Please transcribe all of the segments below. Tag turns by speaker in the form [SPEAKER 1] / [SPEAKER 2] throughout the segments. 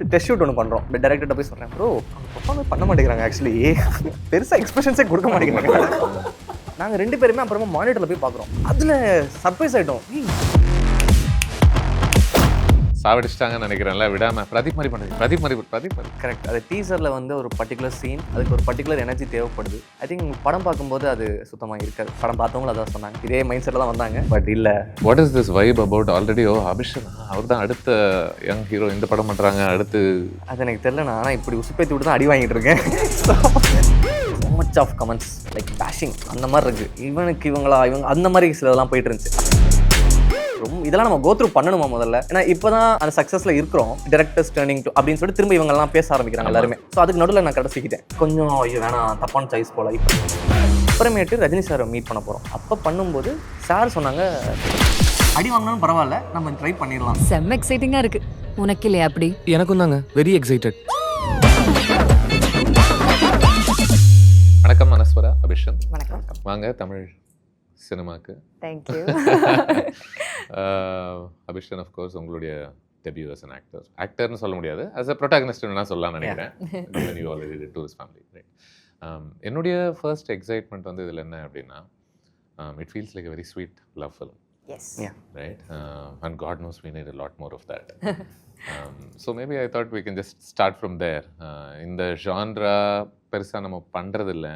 [SPEAKER 1] Test shoot ஒன்று பண்ணுறோம். டேரக்டர்கிட்ட போய் சொல்கிறேன், ப்ரோ அவங்க பர்ஃபார்மே பண்ண மாட்டேங்கிறாங்க, ஆக்சுவலி பெருசாக எக்ஸ்பிரஷன்ஸே கொடுக்க மாட்டேங்கிறாங்க. நாங்கள் 2 பேருமே அப்புறமா மானிட்டரில் போய் பார்க்குறோம். அதில் சர்ப்ரைஸ் ஆகிட்டோம்.
[SPEAKER 2] சாவடிச்சிட்டாங்கன்னு நினைக்கிறேன்ல, விடாம பிரதீப் மாதிரி பண்ணுங்க, பிரதீப் மாதிரி.
[SPEAKER 1] கரெக்ட். அது டீசரில் வந்து ஒரு பர்டிகுலர் சீன், அதுக்கு ஒரு பர்டிகுலர் எனர்ஜி தேவைப்படுது. ஐ திங்க் படம் பார்க்கும்போது அது சுத்தமாக இருக்காது. படம் பார்த்தவங்களும் அதான் சொன்னாங்க, இதே மைண்ட் செட்டில் தான் வந்தாங்க. பட் இல்லை,
[SPEAKER 2] what is this vibe about already? Abishan அவர் தான் அடுத்த யங் ஹீரோ, இந்த படம் பண்ணுறாங்க அடுத்து. அது
[SPEAKER 1] எனக்கு தெரியல. நான் இப்படி உசுப்பேத்தி விட்டு தான் அடி வாங்கிட்டு இருக்கேன். so much of comments like bashing அந்த மாதிரி இருக்குது. இவங்க அந்த மாதிரி சிலதெல்லாம் போயிட்டு இருந்துச்சு. ரொம்ப இதெல்லாம் நம்ம கோத்ரூ பண்ணணுமா முதல்ல? ஏன்னா இப்போ தான் அந்த சக்ஸஸில் இருக்கிறோம். டேரக்டர்ஸ் டர்னிங் டு அப்படின்னு சொல்லிட்டு திரும்ப இவங்கெல்லாம் பேச ஆரம்பிக்கிறாங்க எல்லாருமே. ஸோ அதுக்கு நடுவில் நான் கடைசிக்கிட்டேன் கொஞ்சம், ஐயோ வேணாம், தப்பான சாய்ஸ் போல. அப்புறமேட்டு ரஜினி சாரை மீட் பண்ண போகிறோம். அப்போ பண்ணும்போது சார் சொன்னாங்க, அடி வாங்கினாலும் பரவாயில்ல, நம்ம ட்ரை பண்ணிடலாம்.
[SPEAKER 3] செம்ம எக்ஸைட்டிங்காக இருக்கு. உனக்கு இல்லையா அப்படி?
[SPEAKER 4] எனக்கும் தாங்க, வெரி எக்ஸைட்டட்.
[SPEAKER 2] வணக்கம் அனஸ்வரா, அபிஷன்.
[SPEAKER 3] வணக்கம்.
[SPEAKER 2] வாங்க தமிழ் சினிமாக்கு.
[SPEAKER 3] தேங்க்யூ.
[SPEAKER 2] அபிஷன் அஃப்கோர்ஸ் உங்களுடைய டெபியூ as an ஆக்டர்னு சொல்ல முடியாது, as a protagonist நான் சொல்லலாம்னு நினைக்கிறேன். you already did to his family, right? என்னுடைய ஃபர்ஸ்ட் எக்ஸைட்மெண்ட் வந்து இதில் என்ன அப்படின்னா, it feels like a very sweet love film.
[SPEAKER 3] Yes.
[SPEAKER 1] Yeah.
[SPEAKER 2] Right? And God knows we need a lot more of that. So maybe I thought we can just start from there. இந்த genre பெருசாக நம்ம பண்ணுறதில்ல.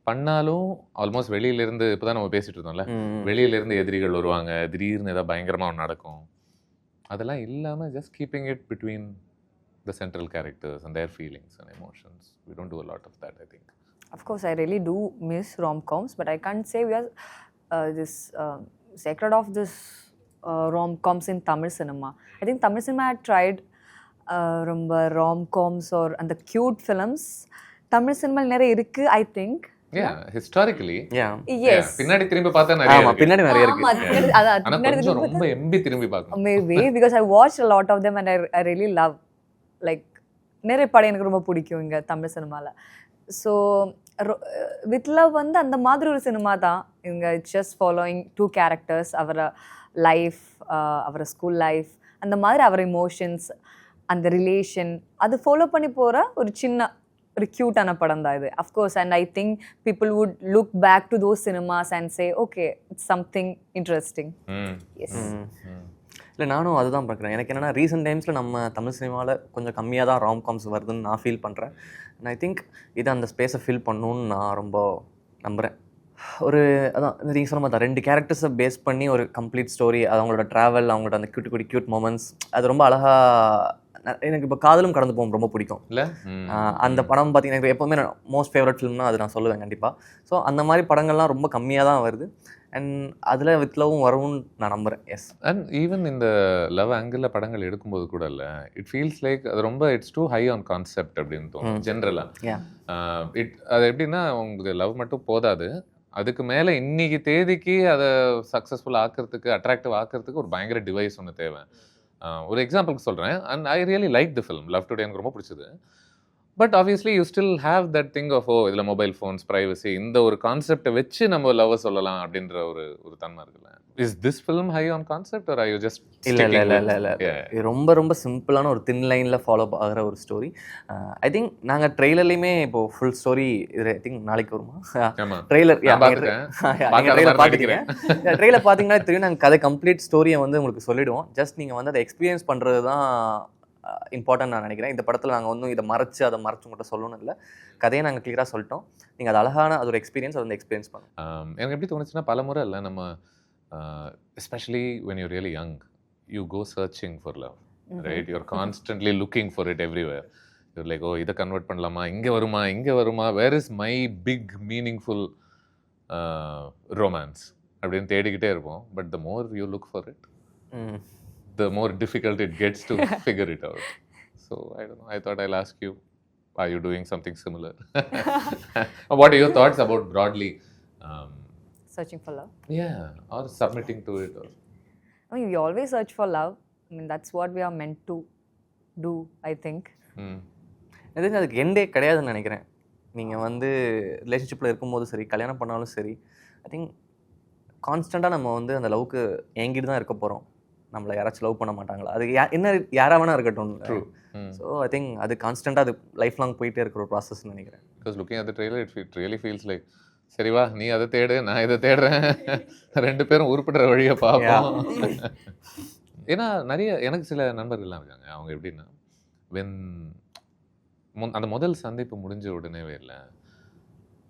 [SPEAKER 2] பண்ணாலும் almost வெளியிலேருந்து, இப்போ தான் நம்ம பேசிகிட்டு இருந்தோம்ல, வெளியிலேருந்து எதிரிகள் வருவாங்க, திடீர்னு ஏதாவது பயங்கரமாக நடக்கும். அதெல்லாம் இல்லாமல் just keeping it between the central characters and there feelings and emotions. We don't do a lot of that, I think.
[SPEAKER 3] Of course, I really do miss rom-coms, but I can't say we are this sacred of this rom-coms in Tamil cinema. I think Tamil cinema had tried ரொம்ப rom-coms or and the cute films. Tamil cinema நிறைய இருக்கு, I think.
[SPEAKER 2] Yeah, historically.
[SPEAKER 1] Yeah.
[SPEAKER 3] Yes.
[SPEAKER 2] பின்னாடி திரும்பி பார்த்தா நிறைய
[SPEAKER 1] ஆமாம்,
[SPEAKER 2] இருக்கு.
[SPEAKER 1] பின்னாடி நிறைய இருக்கு.
[SPEAKER 2] ஆனா கொஞ்சம் ரொம்ப எம்பி திரும்பி பார்க்கணும்.
[SPEAKER 3] Maybe because I watched a lot of them and I really love, like நிறைய படம் எனக்கு ரொம்ப பிடிக்கும் இங்கே தமிழ் சினிமாவில். ஸோ வித் லவ் வந்து அந்த மாதிரி ஒரு சினிமா தான் இங்கே. இட்ஸ் ஜஸ்ட் ஃபாலோயிங் 2 கேரக்டர்ஸ், அவரை லைஃப், அவரை ஸ்கூல் லைஃப், அந்த மாதிரி அவர் இமோஷன்ஸ், அந்த ரிலேஷன், அது ஃபாலோ பண்ணி போகிற ஒரு சின்ன ஒரு க்யூட்டான படம் தான் இது. Of course, and I think people would look back to those cinemas and say okay, it's something interesting. Yes.
[SPEAKER 1] இல்லை, நானும் அதுதான் பார்க்குறேன். எனக்கு என்னென்னா, ரீசெண்ட் டைம்ஸில் நம்ம தமிழ் சினிமாவில் கொஞ்சம் கம்மியாக தான் ராம்காம்ஸ் வருதுன்னு நான் ஃபீல் பண்ணுறேன். அண்ட் ஐ திங்க் இது அந்த ஸ்பேஸை ஃபில் பண்ணணுன்னு நான் ரொம்ப நம்புகிறேன். ஒரு அதான் நீங்கள் சொன்ன மாதிரி தான், 2 கேரக்டர்ஸை பேஸ் பண்ணி ஒரு கம்ப்ளீட் ஸ்டோரி, அது அவங்களோட ட்ராவல், அவங்களோட அந்த க்யூட் மொமெண்ட்ஸ், அது ரொம்ப அழகாக. எனக்கு இப்போ காதலும் கடந்து போகும் ரொம்ப பிடிக்கும். இல்லை, அந்த படம் பார்த்தீங்கன்னா எனக்கு எப்போவுமே மோஸ்ட் ஃபேவரட் ஃபிலிம்னா அது நான் சொல்லுவேன் கண்டிப்பாக. ஸோ அந்த மாதிரி படங்கள்லாம் ரொம்ப கம்மியாக தான் வருது. அண்ட் அதில் வித் லவ்வும் வரும்னு நான் நம்புகிறேன். எஸ். அண்ட்
[SPEAKER 2] ஈவன் இந்த லவ் ஆங்கிளில் படங்கள் எடுக்கும்போது கூட இல்லை, இட் ஃபீல்ஸ் லைக் அது ரொம்ப it's too high on concept அப்படின்னு தோணும் ஜென்ரலாக. அது எப்படின்னா, உங்களுக்கு லவ் மட்டும் போதாது, அதுக்கு மேலே இன்னைக்கு தேதிக்கு அதை சக்ஸஸ்ஃபுல் ஆக்கிறதுக்கு, அட்ராக்டிவ் ஆக்கிறதுக்கு ஒரு பயங்கர டிவைஸ் ஒன்று தேவை. ஒரு எக்ஸாம்பிளுக்கு சொல்கிறேன். And I really like the film Love Today, எனக்கு ரொம்ப பிடிச்சது. But obviously you still have that thing of இதில் மொபைல் ஃபோன்ஸ், ப்ரைவசி, இந்த ஒரு கான்செப்டை வச்சு நம்ம லவ் சொல்லலாம் அப்படின்ற ஒரு தன்மை இருக்குல்ல. Is this film high on concept or are you just?
[SPEAKER 1] இல்லை, இது ரொம்ப ரொம்ப சிம்பிளான ஒரு தின் லைனில் ஃபாலோ ஆகிற ஒரு ஸ்டோரி. ஐ திங்க் நாங்கள் ட்ரெய்லர்லேயுமே இப்போ ஃபுல் ஸ்டோரி இது ஐ திங்க் நாளைக்கு வருமா ட்ரெய்லர் பார்த்துக்கிறேன். ட்ரெய்லர் பார்த்தீங்கன்னா தெரியும், நாங்கள் கதை கம்ப்ளீட் ஸ்டோரியை வந்து உங்களுக்கு சொல்லிவிடுவோம். ஜஸ்ட் நீங்கள் வந்து அதை எக்ஸ்பீரியன்ஸ் பண்ணுறது தான் இம்பார்ட்டன்ட் நான் நினைக்கிறேன். இந்த படத்தில் நாங்கள் ஒன்றும் இதை அதை மறைச்சு மட்டும் சொல்லணும் இல்லை, கதையை நாங்கள் கிளியராக சொல்லிட்டோம். நீங்கள் அது அழகான அது ஒரு எக்ஸ்பீரியன்ஸ், அதை வந்து எக்ஸ்பீரியன்ஸ் பண்ணணும்.
[SPEAKER 2] எனக்கு எப்படி தோணுச்சுன்னா, பல முறை இல்லை நம்ம especially when you're really young, you go searching for love, right? You're constantly looking for it everywhere. You're like, oh, இதை கன்வெர்ட் பண்ணலாமா, இங்கே வருமா, where is my big meaningful romance அப்படின்னு தேடிக்கிட்டே இருப்போம். But the more you look for it, the more difficult it gets to figure it out. So I don't know, I thought I'll ask you, are you doing something similar? What are your thoughts about broadly
[SPEAKER 3] Searching for love?
[SPEAKER 2] Yeah, or submitting to it, or
[SPEAKER 3] I mean, we always search for love. I mean, that's what we are meant to do, I think.
[SPEAKER 1] எதுக்கு அதுக்கு எண்டே கிடையாதுன்னு நினைக்கிறேன். நீங்கள் வந்து ரிலேஷன்ஷிப்பில் இருக்கும்போது சரி, கல்யாணம் பண்ணாலும் சரி, ஐ திங்க் கான்ஸ்டண்ட்டாக நம்ம வந்து அந்த லவ்க்கு ஏங்கிட்டு தான் இருக்க போகிறோம். நம்மளை யாராச்சும் லவ் பண்ண மாட்டாங்களா? அது என்ன யாரா வேணா இருக்கட்டும். ஸோ ஐ திங்க் அது கான்ஸ்டண்ட்டாக அது லைஃப் லாங் போயிட்டே இருக்கிற ஒரு ப்ராசஸ்ன்னு நினைக்கிறேன்.
[SPEAKER 2] Because looking at the trailer it really feels like சரி வா நீ அதை தேடு நான் இதை தேடுறேன் 2 பேரும் உருப்படுற வழியை பார்ப்போம். ஏன்னா நிறைய எனக்கு சில நண்பர்கள்லாம் இருக்காங்க. அவங்க எப்படின்னா வென் அந்த முதல் சந்திப்பு முடிஞ்ச உடனேவே இல்லை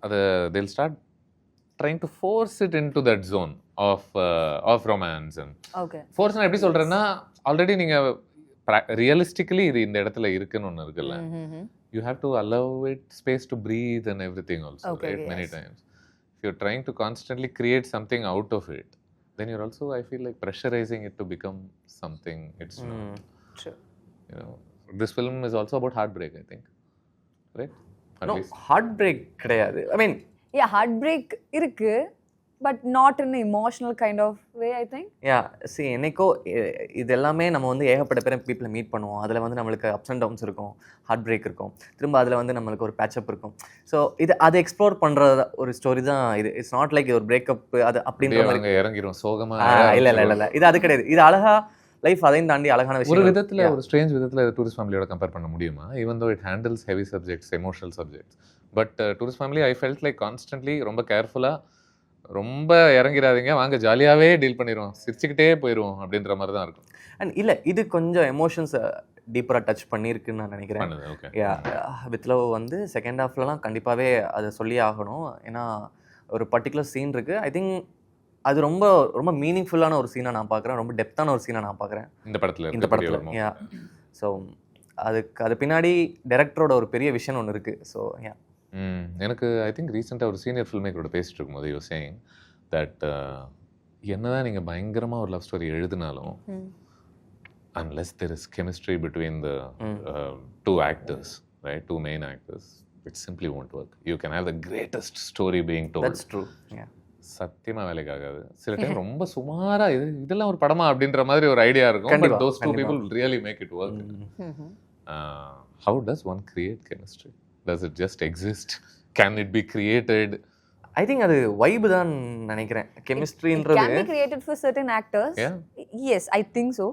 [SPEAKER 2] அதை they'll start trying to force it into that zone of romance and
[SPEAKER 3] okay.
[SPEAKER 2] ஃபோர்ஸ்னா எப்படி சொல்றேன்னா ஆல்ரெடி நீங்க ரியலிஸ்டிக்கலி இது இந்த இடத்துல இருக்குன்னு ஒன்று இருக்குல்ல, you have to allow it space to breathe and everything also,
[SPEAKER 3] Okay,
[SPEAKER 2] right? Many
[SPEAKER 3] yes.
[SPEAKER 2] times if you're trying to constantly create something out of it, then you're also, I feel like, pressurizing it to become something it's not.
[SPEAKER 3] True.
[SPEAKER 2] You know, this film is also about heartbreak, I think, right? At
[SPEAKER 1] no
[SPEAKER 2] least.
[SPEAKER 1] Heartbreak கிடையாது. I mean
[SPEAKER 3] yeah heartbreak இருக்கு but not in emotional kind of way I think.
[SPEAKER 1] Yeah see என்னைக்கோ இது எல்லாமே நம்ம வந்து ஏகப்பட்ட பேரை பீப்புளை மீட் பண்ணுவோம். அதில் வந்து நம்மளுக்கு அப்ஸ் அண்ட் டவுன்ஸ் இருக்கும், ஹார்ட் பிரேக் இருக்கும், திரும்ப அதில் வந்து நம்மளுக்கு ஒரு பேட்சப் இருக்கும். ஸோ அதை எக்ஸ்ப்ளோர் பண்ணுற ஒரு ஸ்டோரி தான் இது. இட்ஸ் நாட் லைக் ஒரு பிரேக்கப் அது அப்படின்ற மாதிரி.
[SPEAKER 2] அங்க இறங்கிரும் சோகமா.
[SPEAKER 1] இல்லை இது அது கிடையாது. இது அழகா லைஃப் அதையும் தாண்டி அழகான
[SPEAKER 2] ஒரு
[SPEAKER 1] விஷயம்.
[SPEAKER 2] விதத்துல ஒரு ஸ்ட்ரேஞ்ச் விதத்துல டூரிஸ்ட் ஃபேமிலியோட கம்பேர் பண்ண முடியுமா? Even though it handles heavy subjects, emotional subjects, but tourist family I felt like constantly ரொம்ப கேர்ஃபுல்லா ரொம்ப இறங்கிறாதீங்க வாங்க ஜாலியாவே டீல் பண்ணிடுவோம், சிரிச்சுக்கிட்டே போயிடுவோம் அப்படின்ற மாதிரி தான் இருக்கும்.
[SPEAKER 1] அண்ட் இல்லை இது கொஞ்சம் எமோஷன்ஸ் டீப்பராக டச் பண்ணியிருக்குன்னு நான் நினைக்கிறேன்.
[SPEAKER 2] ஓகே.
[SPEAKER 1] வித் லவ் வந்து செகண்ட் ஹாஃப்லலாம் கண்டிப்பாகவே அதை சொல்லி ஆகணும். ஏன்னா ஒரு பர்டிகுலர் சீன் இருக்குது. ஐ திங்க் அது ரொம்ப ரொம்ப மீனிங்ஃபுல்லான ஒரு சீனாக நான் பார்க்குறேன், ரொம்ப டெப்த்தான ஒரு சீனாக நான் பார்க்குறேன் இந்த படத்தில். யா ஸோ அது பின்னாடி டைரக்டரோட ஒரு பெரிய விஷன் ஒன்று இருக்குது. ஸோ யா
[SPEAKER 2] எனக்கு ஐ திங்க் ரீசெண்டாக ஒரு சீனியர் ஃபில்ம் மேக்கரோட பேசிட்டு இருக்கும்போது யூ சேயிங் தட் என்னதான் நீங்கள் பயங்கரமாக ஒரு லவ் ஸ்டோரி எழுதினாலும் unless there is chemistry between the two actors, right, two main actors, it simply won't work. You can have the greatest story being told.
[SPEAKER 1] That's true. Yeah.
[SPEAKER 2] சத்தியமா வேலைக்கு ஆகாது. சில time ரொம்ப சுமாரா இதெல்லாம் ஒரு படமா அப்படின்ற மாதிரி ஒரு ஐடியா இருக்கும். But those two people will really make it work. How does one create chemistry? Does it just exist? Can it be created?
[SPEAKER 1] I think அது வைப் தான் நினைக்கிறேன். கெமிஸ்ட்ரின்றது
[SPEAKER 3] can be created for certain actors.
[SPEAKER 2] Yeah.
[SPEAKER 3] Yes, I think so.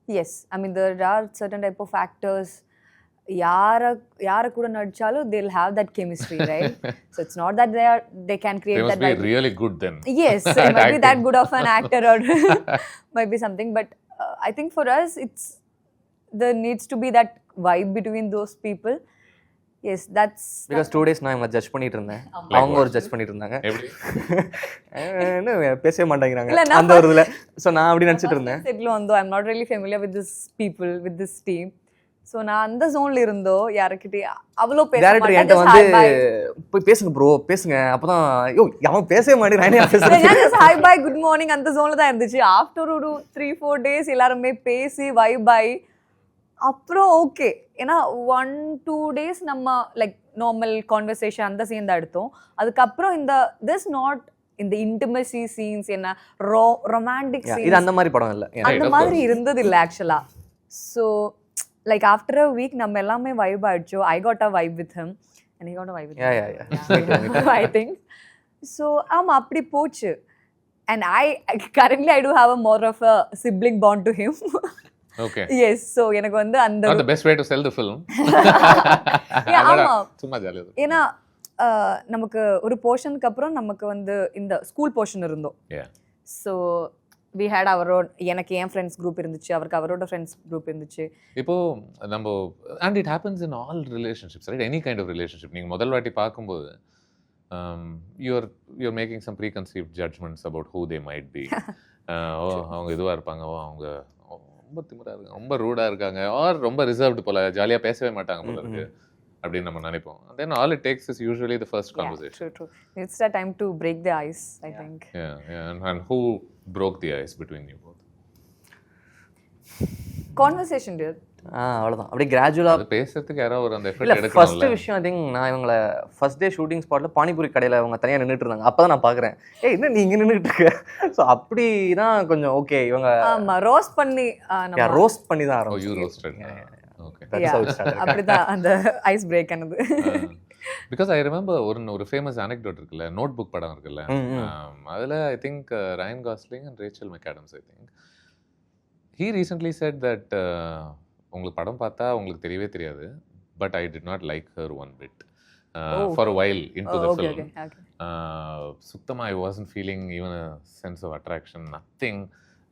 [SPEAKER 3] Yes, I mean there are certain type of actors யார கூட நடிச்சாலும் they'll have that chemistry, right? So it's not that they can create
[SPEAKER 2] They
[SPEAKER 3] that.
[SPEAKER 2] They must be really good then.
[SPEAKER 3] Yes, they might be that good of an actor or might be something, but I think for us there needs to be that vibe between those people. Yes, that's
[SPEAKER 1] because 2 days நான் இவங்க judge பண்ணிட்டு இருந்தேன். அவங்க ஒரு judge பண்ணிட்டு இருந்தாங்க.
[SPEAKER 2] எப்படி
[SPEAKER 1] என்ன பேசவே மாட்டேங்கிறாங்க அந்த ஒரு இதுல. ஸோ நான் அப்படி நினச்சிட்டு இருந்தேன்.
[SPEAKER 3] செட்டில் வந்தோம். I'm not really familiar with this people, with this team. So நான் அந்த ஜோன்ல இருந்தோ யாருக்கிட்டே அவ்வளோ
[SPEAKER 1] டேரக்டர் என்கிட்ட வந்து போய் பேசுங்க ப்ரோ பேசுங்க அப்பதான் ஐயோ அவன் பேசவே மாட்டேன்
[SPEAKER 3] ஹாய் பாய் குட் மார்னிங் அந்த ஜோன்ல தான் இருந்துச்சு. ஆஃப்டர் ஒரு 3-4 days எல்லாருமே பேசி வைப் பாய் அப்புறம் ஓகே. ஏன்னா 1-2 days நம்ம லைக் நார்மல் கான்வர்சேஷன் அந்த சீன் தான் எடுத்தோம். அதுக்கப்புறம் திஸ் நாட் இந்த இன்டிமசி சீன்ஸ் என்ன ரொமான்டிக் சீன்ஸ்
[SPEAKER 1] இது அந்த மாதிரி படம் இல்லை,
[SPEAKER 3] அந்த மாதிரி இருந்தது இல்லை ஆக்சுவலா. So like after a week நம்ம எல்லாமே vibe ஆயிடுச்சோ. I got a vibe with him and he got a vibe with me. Yeah. I think so. அப்படி போச்சு. And currently I do have a more of a sibling bond to him.
[SPEAKER 2] Okay.
[SPEAKER 3] Yes, so எனக்கு வந்து அந்த
[SPEAKER 2] not the best way to sell the film.
[SPEAKER 3] ஆமா
[SPEAKER 2] சும்மா ஜாலியா.
[SPEAKER 3] ஏன்னா நமக்கு ஒரு போர்ஷனுக்கு அப்புறம் நமக்கு வந்து இந்த ஸ்கூல் போர்ஷன் இருந்தோம். So we had our own, எனக்கு என் ஃப்ரெண்ட்ஸ் குரூப் இருந்துச்சு, அவருக்கு அவரோட ஃப்ரெண்ட்ஸ் குரூப் இருந்துச்சு.
[SPEAKER 2] இப்போ நம்ம and it happens in all relationships, right? Any kind of relationship. நீங்க முதல் வாட்டி பார்க்கும்போது you're making some preconceived judgments about who they might be. அவங்க இதுவா இருப்பாங்க, அவங்க ரொம்ப திமிரா இருக்காங்க, ரொம்ப ரூடா இருக்காங்க, ஆர் ரொம்ப ரிசர்வ்டு போல ஜாலியா பேசவே மாட்டாங்க போல இருக்கு அப்படின்னு நம்ம நினைப்போம். Then all it takes is usually the first conversation.
[SPEAKER 3] True. It's the time to break the ice, I think.
[SPEAKER 2] Yeah. And who broke the ice between you both?
[SPEAKER 3] Conversation, dude.
[SPEAKER 1] அவ்வளோதான் அப்படியே கிராஜுவலாக
[SPEAKER 2] பேசுறதுக்கு யாரோ ஒரு அந்த எஃபர்ட்
[SPEAKER 1] இல்லை.
[SPEAKER 2] எடுக்கணும்ல.
[SPEAKER 1] First விஷயம் I think நான் இவங்கள ஃபர்ஸ்ட் டே ஷூட்டிங் ஸ்பாட்டில் பானிபூரி கடையில் அவங்க தனியாக நின்றுட்டு இருந்தாங்க. அப்போ தான் நான் பார்க்குறேன் என்ன நீங்கள் நின்றுட்டு இருக்க. ஸோ அப்படி தான் கொஞ்சம் ஓகே இவங்க
[SPEAKER 3] ரோஸ்ட் பண்ணி
[SPEAKER 1] தான்
[SPEAKER 2] ஆரம்பிச்சோம்.
[SPEAKER 3] அப்படிதான் அந்த ஐஸ் பிரேக் ஆனது.
[SPEAKER 2] பிகாஸ் ஐ ரிமெம்பர் ஒரு ஃபேமஸ் அனெக்டோட் இருக்குல்ல, நோட் புக் படம் இருக்குல்ல, அதில் I think Ryan Gosling and Rachel McAdams I think he recently said that உங்களுக்கு படம் பார்த்தா உங்களுக்கு தெரியவே தெரியாது, but I did not like her one bit. For a while into the film. சுத்தமா I wasn't feeling even a sense of attraction, nothing.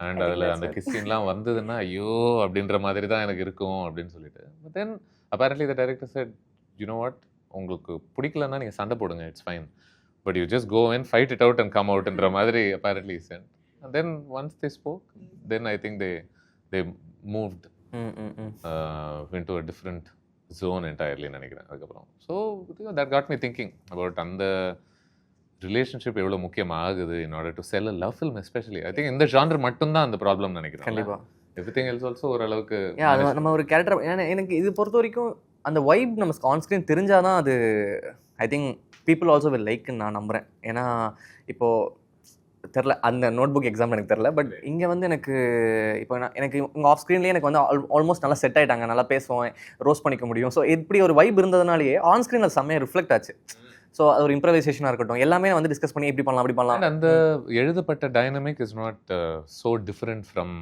[SPEAKER 2] And அதில் அந்த கிஸ்ஸின்லாம் வந்ததுன்னா ஐயோ அப்படின்ற மாதிரி தான் எனக்கு இருக்கும் அப்படின்னு சொல்லிட்டு. But then apparently the director said, you know what, உங்களுக்கு பிடிக்கலன்னா நீங்கள் சண்டை போடுங்க, it's fine. But you just go and fight it out and come out ன்ற மாதிரி apparently he said. And then once they spoke, then I think they moved into a different zone entirely நினைக்கிறேன் அதுக்கப்புறம். So that got me thinking about அந்த relationship எவ்வளோ முக்கியமாகுது in order to sell a love film especially. I think இந்த genre மட்டும்தான் அந்த problem நினைக்கிறேன்.
[SPEAKER 1] கண்டிப்பாக
[SPEAKER 2] everything else also ஓரளவுக்கு
[SPEAKER 1] நம்ம ஒரு கேரக்டர். எனக்கு இது பொறுத்த வரைக்கும் அந்த வைப் நம்ம ஆன்ஸ்க்ரீன் தெரிஞ்சாதான் அது I think people also will லைக்னு நான் நம்புகிறேன். ஏன்னா இப்போது தெரில, அந்த நோட் புக் எக்ஸாம் எனக்கு தெரில, பட் இங்கே வந்து எனக்கு இப்போ எனக்கு உங்கள் ஆஃப் ஸ்க்ரீன்லேயே எனக்கு வந்து ஆல்மோஸ்ட் நல்லா செட் ஆகிட்டாங்க, நல்லா பேசுவோம், ரோஸ் பண்ணிக்க முடியும். ஸோ இப்படி ஒரு வைப் இருந்ததுனாலேயே ஆன் ஸ்க்ரீன் அது செம்மையாக ரிஃப்ளெக்ட் ஆச்சு. ஸோ அது ஒரு இம்ப்ரவைசேஷனாக இருக்கட்டும், எல்லாமே வந்து டிஸ்கஸ் பண்ணி இப்படி பண்ணலாம் அப்படி பண்ணலாம்.
[SPEAKER 2] அந்த எழுதப்பட்ட dynamic is not so different from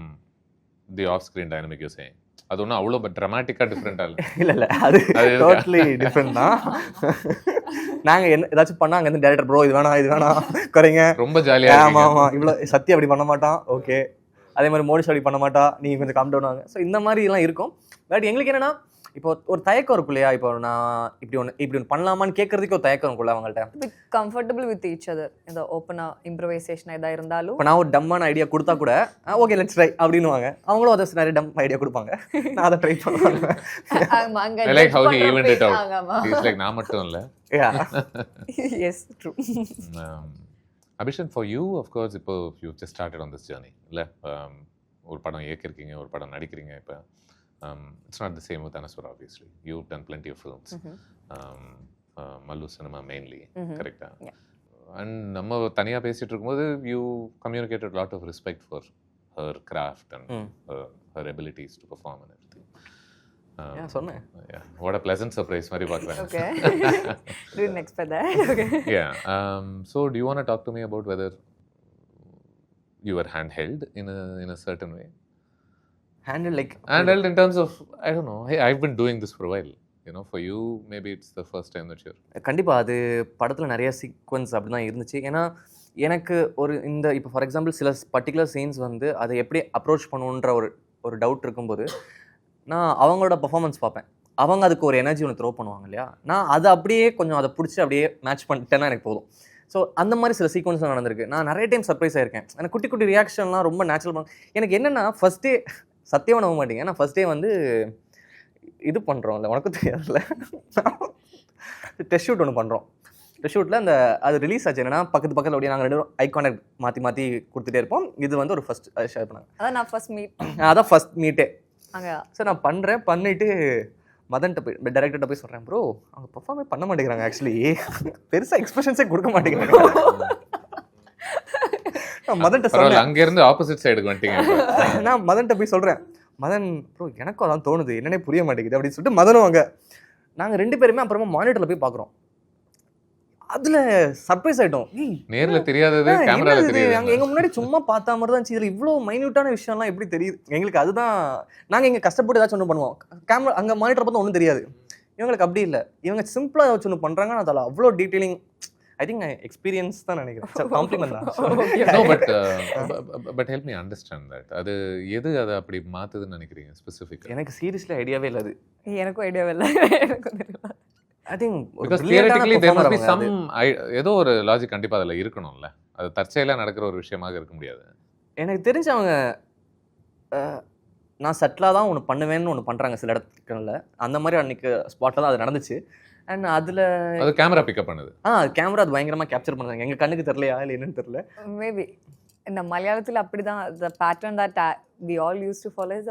[SPEAKER 2] the off screen dynamic you saying. அது ஒன்றும் அவ்வளோ ட்ராமாட்டிக்காக டிஃப்ரெண்ட்டாக இல்லை.
[SPEAKER 1] இல்லை அது டோட்டலி டிஃப்ரெண்ட் தான். நாங்கள் என்ன ஏதாச்சும் பண்ணால் அங்கே வந்து டேரக்டர் ப்ரோ இது வேணாம் குறைங்க, ரொம்ப ஜாலியாக. ஆமாம், இவ்வளோ சத்யா அப்படி பண்ண மாட்டான், ஓகே. அதே மாதிரி மோடிஷ் அப்படி பண்ண மாட்டா, நீங்கள் கொஞ்சம் காம் டவுன் ஆகுங்க. ஸோ இந்த மாதிரிலாம் இருக்கும். பட் எங்களுக்கு என்னென்னா இப்போ ஒரு தயக்கம் இருக்கும் இல்லையா, இப்போ நான் இப்படி ஒன்று பண்ணலாமான்னு கேட்கறதுக்கு ஒரு தயக்கம் இருக்கும்ல அவங்கள்ட்ட.
[SPEAKER 3] Comfortable with each other. இந்த ஓப்பனாக இம்ப்ரவைசேஷன் எதாக இருந்தாலும்
[SPEAKER 1] இப்போ நான் ஒரு டம்மான ஐடியா கொடுத்தா கூட ஓகே லெட்ஸ் ட்ரை அப்படின்னுவாங்க. அவங்களும் அதை நிறைய டம் ஐடியா கொடுப்பாங்க, நான் அதை ட்ரை பண்ணுவேன்.
[SPEAKER 2] I like how he evened it out. He's like நான் மட்டும் இல்லை.
[SPEAKER 1] Yeah.
[SPEAKER 3] Yes, true.
[SPEAKER 2] Abhishan, for you, of course, இப்போ you just started on this journey இல்லை, ஒரு படம் இயக்கிருக்கீங்க, ஒரு படம் நடிக்கிறீங்க. இப்போ it's not the same with Anaswara, obviously. You've done plenty of films. Mallu cinema mainly, correct?
[SPEAKER 3] Yeah.
[SPEAKER 2] And நம்ம தனியா பேசிட்டு இருக்கும்போது you communicated a lot of respect for her craft and her abilities to perform and everything.
[SPEAKER 1] Yeah, சொன்னேன்.
[SPEAKER 2] Yeah, what a pleasant surprise மாதிரி பார்க்கிறேன்.
[SPEAKER 3] Okay. Didn't expect that. Okay.
[SPEAKER 2] Yeah. So do you want to talk to me about whether you were handheld in a certain way? Handheld in terms of, I don't know, hey, I've been doing this for a while. You know, for you, maybe it's the first time that you're...
[SPEAKER 1] கண்டிப்பாக அது படத்தில் நிறைய sequence அப்படி தான் இருந்துச்சு. ஏன்னா எனக்கு ஒரு இந்த இப்போ ஃபார் எக்ஸாம்பிள் சில பர்டிகுலர் சீன்ஸ் வந்து அதை எப்படி அப்ரோச் பண்ணுன்ற ஒரு டவுட் இருக்கும்போது நான் அவங்களோட பர்ஃபார்மன்ஸ் பார்ப்பேன். அவங்க அதுக்கு ஒரு எனர்ஜி ஒன்று த்ரோ பண்ணுவாங்க இல்லையா, நான் அதை அப்படியே கொஞ்சம் அதை பிடிச்சி அப்படியே மேட்ச் பண்ணிட்டேன்னா எனக்கு போதும். ஸோ அந்த மாதிரி சில சீக்வன்ஸ் நடந்திருக்கு. நான் நிறைய டைம் சர்ப்ரைஸ் ஆயிருக்கேன். எனக்கு குட்டி குட்டி ரியாக்ஷன்லாம் ரொம்ப நேச்சுரல். எனக்கு என்னென்னா ஃபஸ்ட்டே சத்தியமாக நம்ப மாட்டீங்க, நான் ஃபஸ்ட் டே வந்து இது பண்ணுறோம்ல, உனக்கும் தெரியாதுல்ல, டெஸ்ட் ஷூட் ஒன்று பண்ணுறோம். டெஸ்ட் ஷூட்டில் அந்த அது ரிலீஸ் ஆச்சு. என்னன்னா பக்கத்தில் அப்படியே நாங்கள் 2 ஐ கான்டாக்ட் மாற்றி கொடுத்துட்டே இருப்போம். இது வந்து ஒரு ஃபஸ்ட் ஷேர் பண்ணாங்க. அதான் ஃபஸ்ட் மீட்டே. சார் நான் பண்ணிவிட்டு மதன்கிட்ட போய் டேரக்டர்கிட்ட போய் சொல்கிறேன், ப்ரோ அவங்க பர்ஃபார்மே பண்ண மாட்டேங்கிறாங்க, ஆக்சுவலி பெருசாக எக்ஸ்பிரஷன்ஸே கொடுக்க மாட்டேங்கிறாங்க. மதன்ட்ட சொல்றேன்,
[SPEAKER 2] அங்க இருந்து ஆப்போசிட் சைடுக்கு வந்துட்டீங்க.
[SPEAKER 1] நான் மதன்ட்ட போய் சொல்றேன், மதன் ப்ரோ எனக்கும் அதான் தோணுது, என்னன்னே புரிய மாட்டேங்குது அப்படின்னு சொல்லிட்டு மதனும் அங்கே நாங்கள் 2 பேருமே அப்புறமா மானிட்டரில் போய் பார்க்குறோம். அதில் சர்ப்ரைஸ் ஆகிட்டோம்.
[SPEAKER 2] நேரில் தெரியாதது கேமராவில் தெரியுது.
[SPEAKER 1] அங்கே எங்கள் முன்னாடி சும்மா பார்த்தா மாதிரி தான் இதில் இவ்வளோ மைன்யூட்டான விஷயம்லாம் எப்படி தெரியுது எங்களுக்கு. அதுதான் நாங்கள் இங்கே கஷ்டப்பட்டு ஏதாச்சும் ஒன்று பண்ணுவோம், கேமரா அங்கே மானிட்டர் பார்த்தா ஒன்றும் தெரியாது. இவங்களுக்கு அப்படி இல்லை, இவங்க சிம்பிளாக ஏதாச்சும் ஒன்று பண்ணுறாங்க, அதில் அவ்வளோ detailing. I think I experience தான் நினைக்கிறேன். It's a compliment தான்.
[SPEAKER 2] No, but help me understand that. அது எது அதை அப்படி மாத்துதுன்னு நினைக்கிறீங்க ஸ்பெசிஃபிக்கா?
[SPEAKER 1] எனக்கு சீரியஸ்லி ஐடியாவே இல்லை. அது
[SPEAKER 3] எனக்கும் ஐடியாவே இல்லை.
[SPEAKER 1] I think
[SPEAKER 2] because theoretically there must be some ஏதோ ஒரு லாஜிக் கண்டிப்பா அதில் இருக்கணும்ல. அது தற்செயலாக நடக்கிற ஒரு விஷயமாக இருக்க முடியாது.
[SPEAKER 1] எனக்கு தெரிஞ்ச அவங்க நான் சட்டிலாக தான் ஒன்று பண்ணுவேன்னு ஒன்று பண்ணுறாங்க சில இடத்துக்குள்ள. அந்த மாதிரி அன்றைக்கி ஸ்பாட்டில் தான் அது நடந்துச்சு. அண்ட் அதில்
[SPEAKER 2] அது கேமரா பிக்கப் பண்ணுது.
[SPEAKER 1] கேமரா அது பயங்கரமாக கேப்சர் பண்ணுறாங்க. எங்கள் கண்ணுக்கு தெரியலையா இல்லை என்னன்னு தெரியல.
[SPEAKER 3] மேபி இந்த மலையாளத்தில் அப்படி தான் the pattern that we all used to follow is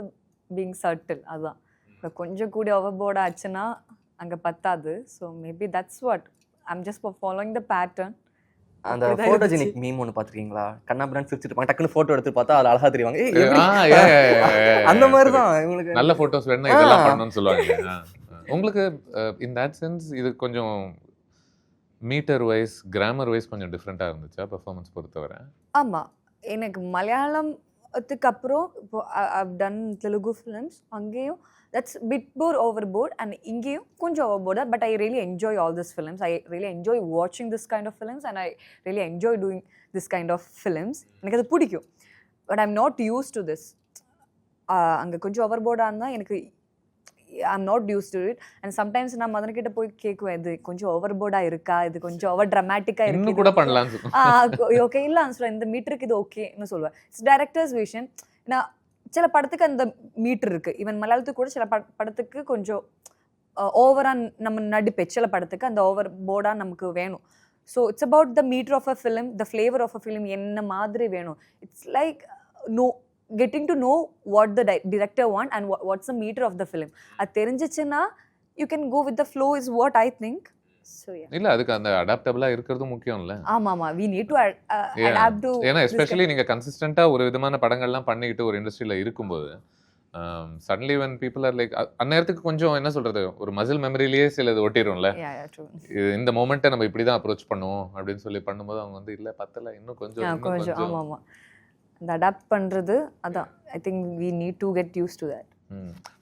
[SPEAKER 3] being subtle. அதுதான் இப்போ கொஞ்சம் கூட ஓவர்போர்ட் ஆச்சுன்னா அங்கே பத்தாது. So maybe that's what I'm just following the pattern.
[SPEAKER 1] அந்த ஃபோட்டோஜெனிக் மீம் ஒன்று பார்த்துருக்கீங்களா, கண்ணாபிரான் சிரிச்சிட்டு டக்குன்னு ஃபோட்டோ எடுத்து பார்த்தா அது அழகா தெரிவாங்க. அந்த மாதிரி தான் இவங்களுக்கு
[SPEAKER 2] நல்ல ஃபோட்டோஸ் வேணும்னா இதெல்லாம் பண்ணணும்னு சொல்லுவாங்க. உங்களுக்கு இன் தட் சென்ஸ் இது கொஞ்சம் மீட்டர் வைஸ் கிராமர் வைஸ் கொஞ்சம் டிஃப்ரெண்ட்டாக இருந்துச்சா பெர்ஃபார்மன்ஸ் பொறுத்தவரை?
[SPEAKER 3] ஆமாம், எனக்கு மலையாளம் அதுக்கப்புறம் இப்போ I've done Telugu films. அங்கேயும் that's bit more overboard and இங்கேயும் கொஞ்சம் overboard, but I really enjoy all these films. I really enjoy watching this kind of films and I really enjoy doing this kind of films. எனக்கு அது பிடிக்கும், but I'm not used to this. அங்கே கொஞ்சம் overboard இருந்தால் எனக்கு I'm not used to it, and sometimes நான் மதன்கிட்ட போய் கேட்குவேன், இது கொஞ்சம் ஓவர்போர்டாக இருக்கா, இது கொஞ்சம் ஓவர் ட்ராமேட்டிக்காக இருக்கு,
[SPEAKER 2] இன்னும் கூட பண்ணலாம்னு
[SPEAKER 3] ஓகே இல்லை சொல்லுவேன், இந்த மீட்டருக்கு இது ஓகேன்னு சொல்லுவேன். It's directors vision. நான் சில படத்துக்கு அந்த மீட்டர் இருக்குது, ஈவன் மலையாளத்துக்கு கூட சில படத்துக்கு கொஞ்சம் ஓவராக நம்ம நடிப்பேன், சில படத்துக்கு அந்த ஓவர் போர்டாக நமக்கு வேணும். So it's about the meter of a film, the flavour of a film என்ன மாதிரி வேணும். It's like getting to know what the director want and what's the meter of the film. அது தெரிஞ்சிச்சுன்னா you can go with the flow is what I think. So yeah.
[SPEAKER 2] இல்ல அதுக்கு அந்த அடாப்டபிளா இருக்கிறது முக்கியம் இல்ல.
[SPEAKER 3] ஆமாமா, we need to adapt to.
[SPEAKER 2] ஏன்னா எஸ்பெஷலி நீங்க கன்சிஸ்டன்ட்டா ஒரு விதமான படங்கள்லாம் பண்ணிக்கிட்டு ஒரு இண்டஸ்ட்ரியில இருக்கும்போது suddenly when people are like அந்நேரத்துக்கு கொஞ்சம் என்ன சொல்றது, ஒரு மசில் மெமரியிலேயே சிலது ஒட்டிடும்ல. இந்த மொமெண்ட்டை நம்ம இப்படி தான் அப்ரோச் பண்ணுவோம் அப்படின்னு சொல்லி பண்ணும்போது அவங்க வந்து இல்ல பத்தல இன்னும் கொஞ்சம்
[SPEAKER 3] ஆமாமா அந்த அடாப்ட் பண்ணுறது அதான். I think we need to get used to that.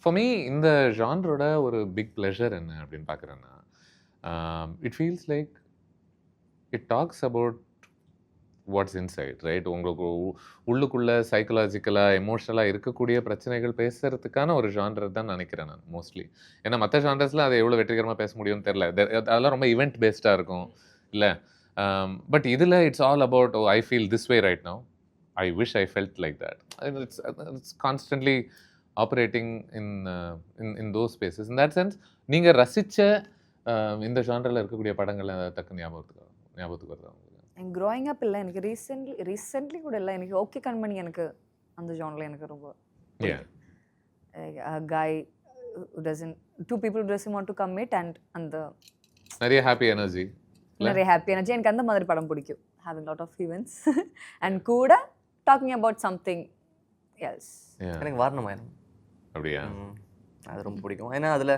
[SPEAKER 2] For me இந்த ஜான்ரோட ஒரு பிக் ப்ளஷர் என்ன அப்படின்னு பார்க்குறேன்னா, it feels like it talks about what's inside, right? உங்களுக்கு உள்ளுக்குள்ளே சைக்கலாஜிக்கலாக எமோஷ்னலாக இருக்கக்கூடிய பிரச்சனைகள் பேசுறதுக்கான ஒரு ஜான்ரர் தான் நினைக்கிறேன் நான் மோஸ்ட்லி. ஏன்னா மற்ற ஜான்ரஸில் அதை எவ்வளோ வெற்றிகரமாக பேச முடியும்னு தெரில, அதெல்லாம் ரொம்ப இவெண்ட் பேஸ்டாக இருக்கும் இல்லை. பட் இதில் it's all about I feel this way right now, I wish I felt like that. It's constantly operating in those spaces. In that sense, நீங்க ரசிச்ச இந்த ஜானர்ல இருக்கக்கூடிய படங்கள் தக்க ஞாபகத்துக்கு வருதா உங்களுக்கு?
[SPEAKER 3] எனக்கு growing up இல்ல, எனக்கு ரீசென்ட்லி கூட இல்ல, எனக்கு ஓகே கண்மணி எனக்கு அந்த ஜானர்ல எனக்கு ரொம்ப a guy who doesn't, two people who doesn't want to commit and அந்த
[SPEAKER 2] நிறைய ஹாப்பி எனர்ஜி,
[SPEAKER 3] நிறைய ஹாப்பி எனர்ஜி, எனக்கு அந்த மாதிரி படம் பிடிக்கும். having lot of events and கூட talking about something else.
[SPEAKER 1] எனக்கு வாரணமாயிரம்
[SPEAKER 2] அப்படியா?
[SPEAKER 1] அது ரொம்ப பிடிக்கும். ஏன்னா அதில்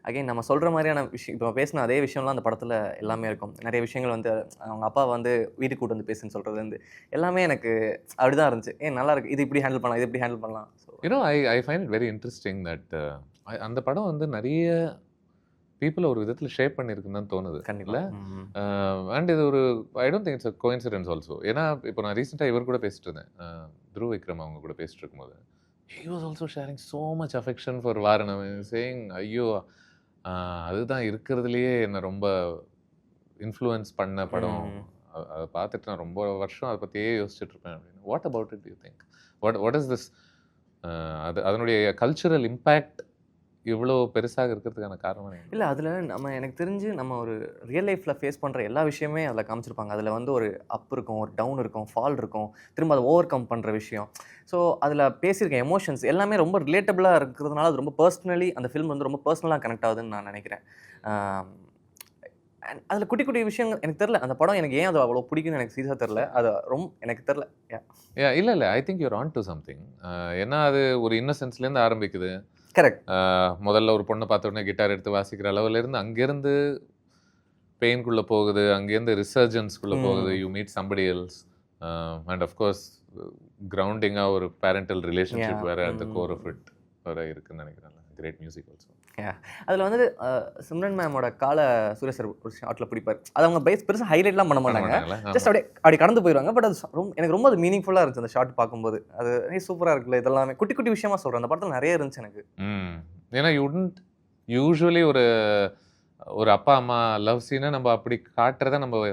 [SPEAKER 1] அகைன் நம்ம சொல்கிற மாதிரியான விஷயம், இப்போ பேசின அதே விஷயம்லாம் அந்த படத்தில் எல்லாமே இருக்கும். நிறைய விஷயங்கள் வந்து அவங்க அப்பா வந்து வீட்டுக்கு கூட்டு வந்து பேசுன்னு சொல்கிறது எல்லாமே எனக்கு அப்படி தான் இருந்துச்சு. நல்லா இருக்குது, இது இப்படி ஹேண்டில் பண்ணலாம், இது இப்படி ஹேண்டில் பண்ணலாம். So
[SPEAKER 2] I find it very interesting that அந்த படம் வந்து நிறைய பீப்புளை ஒரு விதத்தில் ஷேப் பண்ணியிருக்குன்னு தான் தோணுது. கண்டிப்பாக. அண்ட் இது ஒரு I don't think it's a coincidence also. ஏன்னா இப்போ நான் ரீசெண்டாக இவர் கூட பேசிட்டு இருந்தேன், துருவ் விக்ரம் அவங்க கூட பேசிட்டு இருக்கும்போது he was also sharing so much affection for Vaaranam, saying ஐயோ அதுதான் இருக்கிறதுலையே என்னை ரொம்ப இன்ஃப்ளூயன்ஸ் பண்ண படம், அதை பார்த்துட்டு நான் ரொம்ப வருஷம் அதை பற்றியே யோசிச்சுட்டு இருப்பேன் அப்படின்னு. What about it you think? What is this, அதனுடைய கல்ச்சுரல் இம்பேக்ட் இவ்வளோ பெருசாக இருக்கிறதுக்கான காரணம்
[SPEAKER 1] இல்லை? அதில் நம்ம எனக்கு தெரிஞ்சு நம்ம ஒரு ரியல் லைஃப்பில் ஃபேஸ் பண்ணுற எல்லா விஷயமே அதில் காமிச்சிருப்பாங்க. அதில் வந்து ஒரு அப் இருக்கும், ஒரு டவுன் இருக்கும், ஃபால் இருக்கும், திரும்ப அதை ஓவர் கம் பண்ணுற விஷயம். ஸோ அதில் பேசியிருக்க எமோஷன்ஸ் எல்லாமே ரொம்ப ரிலேட்டபிளாக இருக்கிறதுனால அது ரொம்ப பர்சனலி அந்த ஃபிலிம் வந்து ரொம்ப பர்சனலாக கனெக்ட் ஆகுதுன்னு நான் நினைக்கிறேன். அதில் குட்டி குட்டி விஷயங்கள் எனக்கு தெரில, அந்த படம் எனக்கு ஏன் அது அவ்வளோ பிடிக்குன்னு எனக்கு சீரியஸாக தெரில, அது ரொம்ப எனக்கு தெரில.
[SPEAKER 2] இல்லை I think your on to something. ஏன்னா அது ஒரு இன்னசென்ஸ்லேருந்து ஆரம்பிக்குது.
[SPEAKER 1] கரெக்ட்.
[SPEAKER 2] முதல்ல ஒரு பொண்ணை பார்த்த உடனே கிட்டார் எடுத்து வாசிக்கிற அளவுலேருந்து அங்கேருந்து பெயின்குள்ளே போகுது, அங்கேருந்து ரிசர்ஜன்ஸ்குள்ளே போகுது, you meet somebody else, and of course கிரவுண்டிங்காக ஒரு பேரண்டல் ரிலேஷன்ஷிப் வேறு at the core of it வேறு இருக்குன்னு நினைக்கிறேன். Great music also.
[SPEAKER 1] அதில் வந்து சிம்ரன் மேமோட காலை சுரேஷ் சார் ஒரு ஷாட்டில் பிடிப்பார். அது அவங்க பெருசாக ஹைலைட்லாம் பண்ண மாட்டாங்க, ஜஸ்ட் அப்படி கடந்து போயிடுவாங்க. பட் அது எனக்கு ரொம்ப அது மீனிங்ஃபுல்லாக இருந்துச்சு அந்த ஷாட் பார்க்கும்போது. அது சூப்பராக இருக்குல்ல, இதெல்லாமே குட்டி குட்டி விஷயமா சொல்கிறேன். அந்த படத்தில் நிறைய இருந்துச்சு எனக்கு.
[SPEAKER 2] ஏன்னா யூஸ்வலி ஒரு அப்பா அம்மா லவ் சீனை நம்ம அப்படி காட்டுறத நம்ம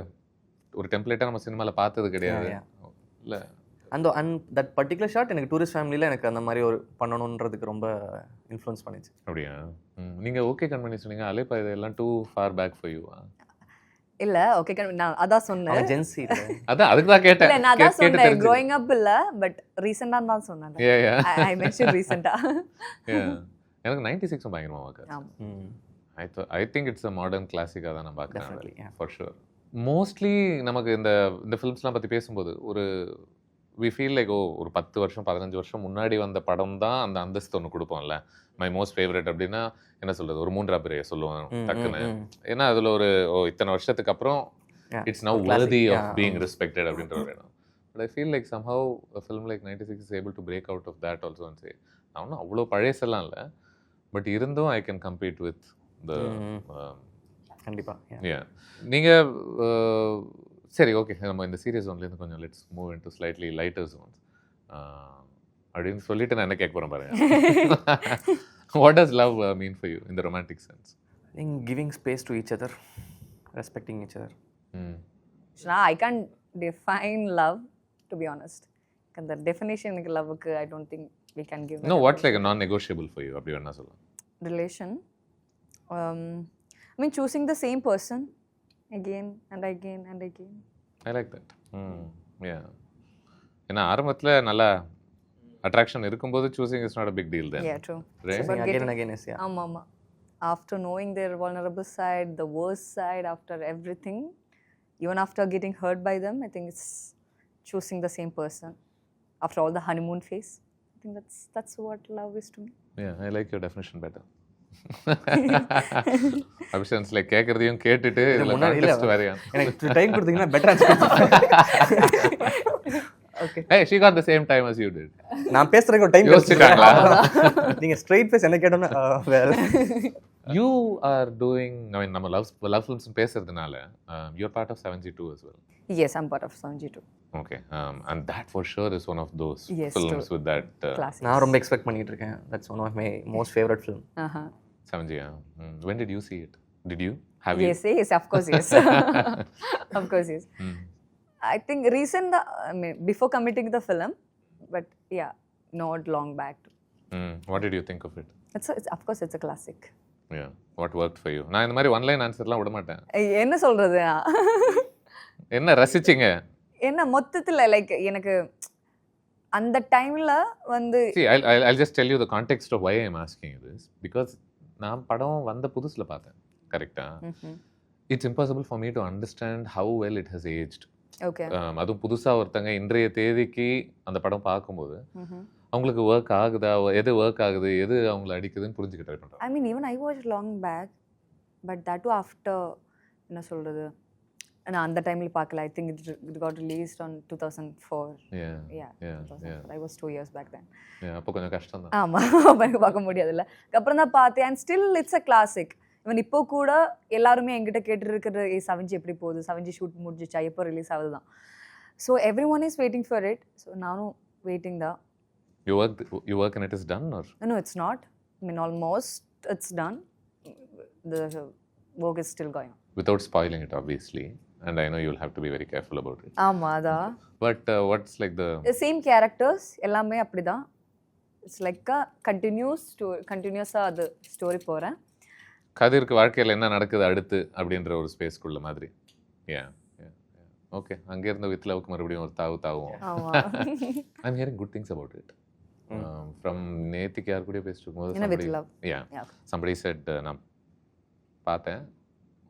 [SPEAKER 2] ஒரு டெம்ப்ளேட்டாக நம்ம சினிமாவில் பார்த்தது கிடையாது இல்லை.
[SPEAKER 1] தட் பர்டிகுலர் ஷாட் எனக்கு டூரிஸ்ட் ஃபேமிலியில் எனக்கு அந்த மாதிரி ஒரு பண்ணணுன்றதுக்கு ரொம்ப இன்ஃப்ளூயன்ஸ் பண்ணிச்சு.
[SPEAKER 2] அப்படியா? நீங்கள் ஓகே கண்மணி சொன்னீங்க, அலைப்பா இதெல்லாம் too far back for you?
[SPEAKER 3] இல்ல ஓகே நான் அதான் சொன்னேன்,
[SPEAKER 1] ஜென்சி
[SPEAKER 2] அதான் அதுக்கு தான் கேட்டேன்.
[SPEAKER 3] இல்ல நான் அதான் சொன்னேன் growing up இல்ல, பட் ரீசன்ட்டா தான் சொன்னேன். I mentioned ரீசன்ட்டா.
[SPEAKER 2] எனக்கு 96 பயங்கரமா வாக்கு. I think it's a modern classic தான் நான் பார்க்குறேன் for sure. மோஸ்ட்லி நமக்கு இந்த ஃபிலிம்ஸ்லாம் பற்றி பேசும்போது ஒரு we feel like ஒரு 10 வருஷம் 15 வருஷம் முன்னாடி வந்த படம் தான் அந்த அந்தஸ்து ஒன்று கொடுப்போம்ல. மை மோஸ்ட் ஃபேவரட் அப்படின்னா என்ன சொல்றது, ஒரு 3 பேரைய சொல்லுவேன் டக்குன்னு. ஏன்னா அதில் ஒரு இத்தனை வருஷத்துக்கு அப்புறம் it's now worthy of being respected அப்படின்ற ஒரு இடம். But I feel like somehow a film like 96 is able to break out of that also and say நான் ஒன்றும் அவ்வளோ பழையசெல்லாம் இல்லை பட் இருந்தும் I can compete with the
[SPEAKER 1] கண்டிப்பாக
[SPEAKER 2] யா நீங்கள் சரி ஓகே நம்ம இந்த சீரியஸ் ஒன்லேருந்து கொஞ்சம் let's move in to slightly lighter Jones அப்படின்னு சொல்லிட்டு நான் என்ன கேட்க போகிறேன் பாருங்க. What does love mean for you in the romantic sense?
[SPEAKER 1] think giving space to each other, respecting each other.
[SPEAKER 3] I can't define love, to be honest. The definition of love, I don't think we can give.
[SPEAKER 2] No, what's like a non-negotiable for you? அப்படி வேணா சொல்லலாம்.
[SPEAKER 3] Relation. I mean, choosing the same person again and again and again.
[SPEAKER 2] I like that. Yeah. ஏன்னா ஆரம்பத்தில் நல்லா attraction இருக்கும்போது choosing is not a big deal then.
[SPEAKER 3] Yeah, true.
[SPEAKER 2] Right?
[SPEAKER 3] But
[SPEAKER 1] Again and again, yes, yeah.
[SPEAKER 3] Mama. After knowing their vulnerable side, the worst side, after everything, even after getting hurt by them, I think it's choosing the same person. After all the honeymoon phase, I think that's what love is to me.
[SPEAKER 2] Yeah, I like your definition better. அபிஷன்ஸ் like கேட்கறதையும் கேட்டுட்டு இதுல context வேறயா
[SPEAKER 1] எனக்கு time கொடுத்தீங்கன்னா better answer.
[SPEAKER 3] Okay.
[SPEAKER 2] Hey, she got the same time as you did.
[SPEAKER 1] நான் பேசுறதுக்கு ஒரு டைம்
[SPEAKER 2] யோசிச்சுட்டாங்களா?
[SPEAKER 1] நீங்க ஸ்ட்ரைட் ஃபேஸ் என்ன கேட்டோம்னா வேற.
[SPEAKER 2] You are doing, I mean, நம்ம love films பேசுறதுனால you're part of 7G2 as well.
[SPEAKER 3] Yes, I'm part of 7G2.
[SPEAKER 2] Okay, and that for sure is one of those
[SPEAKER 3] Yes,
[SPEAKER 2] films
[SPEAKER 3] true.
[SPEAKER 2] with that
[SPEAKER 3] Classic.
[SPEAKER 1] நான் ரொம்ப expect பண்ணிட்டு இருக்கேன். That's one of my most favorite film.
[SPEAKER 2] 7G. When did you see it? Did you? Have you?
[SPEAKER 3] Yes, of course, yes. Of course, yes. I think I mean, before committing the film, but yeah, not long back.
[SPEAKER 2] What did you think of it?
[SPEAKER 3] Of course, it's a classic.
[SPEAKER 2] Yeah. What worked for you? நான் இந்த மாதிரி one line ஆன்சர்லாம் விட மாட்டேன்.
[SPEAKER 3] என்ன சொல்றது?
[SPEAKER 2] என்ன ரசிச்சீங்க?
[SPEAKER 3] என்ன மொத்தத்துல லைக் எனக்கு அந்த டைம்ல வந்து
[SPEAKER 2] See, I'll just tell you the context of why I'm asking you this. Because நான் படம் வந்த புதுசுல பார்த்தேன். கரெக்ட்டா? It's impossible for me to understand how well it has aged.
[SPEAKER 3] Okay.
[SPEAKER 2] அதுவும் புதுசா ஒருத்தங்க இன்றைய தேதிக்கு அந்த படம் பார்க்கும்போது அவங்களுக்கு ஒர்க் ஆகுதா, எது ஒர்க் ஆகுது, எது அவங்கள அடிக்குதுன்னு புரிஞ்சுக்க ட்ரை பண்றாங்க.
[SPEAKER 3] I mean, even I watched long back, but that too after என்ன சொல்றது? நான் அந்த டைம்ல பார்க்கல. I think it got released on 2004. Yeah. 2004. I was 2 years back then.
[SPEAKER 2] அப்போ கொஞ்சம் கஷ்டம் தான்.
[SPEAKER 3] ஆமா, எனக்கு பார்க்க முடியாதுல்ல. அப்புறம் தான் பார்த்தேன் and still it's a classic. இவன் இப்போ கூட எல்லாருமே என்கிட்ட கேட்டு இருக்கிற 7G எப்படி போகுது, 7G ஷூட் முடிஞ்சிச்சா, எப்போ ரிலீஸ் ஆகுது தான். So every one is waiting for it. So நானும் வெயிட்டிங் தான்.
[SPEAKER 2] You work and it is done or?
[SPEAKER 3] No, it's not. I mean, almost it's done. The work is still going on.
[SPEAKER 2] Without spoiling it, obviously. And I know you'll have to be very careful about it.
[SPEAKER 3] ஆமா, அதான்.
[SPEAKER 2] But what's like the
[SPEAKER 3] same characters எல்லாமே அப்படிதான். It's like a continuous அது story போகிறேன்.
[SPEAKER 2] கதிருக்கு வாழ்க்கையில் என்ன நடக்குது அடுத்து அப்படின்ற ஒரு ஸ்பேஸ்க்குள்ள மாதிரி. ஓகே, அங்கேருந்து வித் லவ்க்கு மறுபடியும் ஒரு தாவும். I'm hearing good things about it from நேத்திக்கு யார் கூட பேசிட்டு இருக்கும்போது somebody said நான் பார்த்தேன்,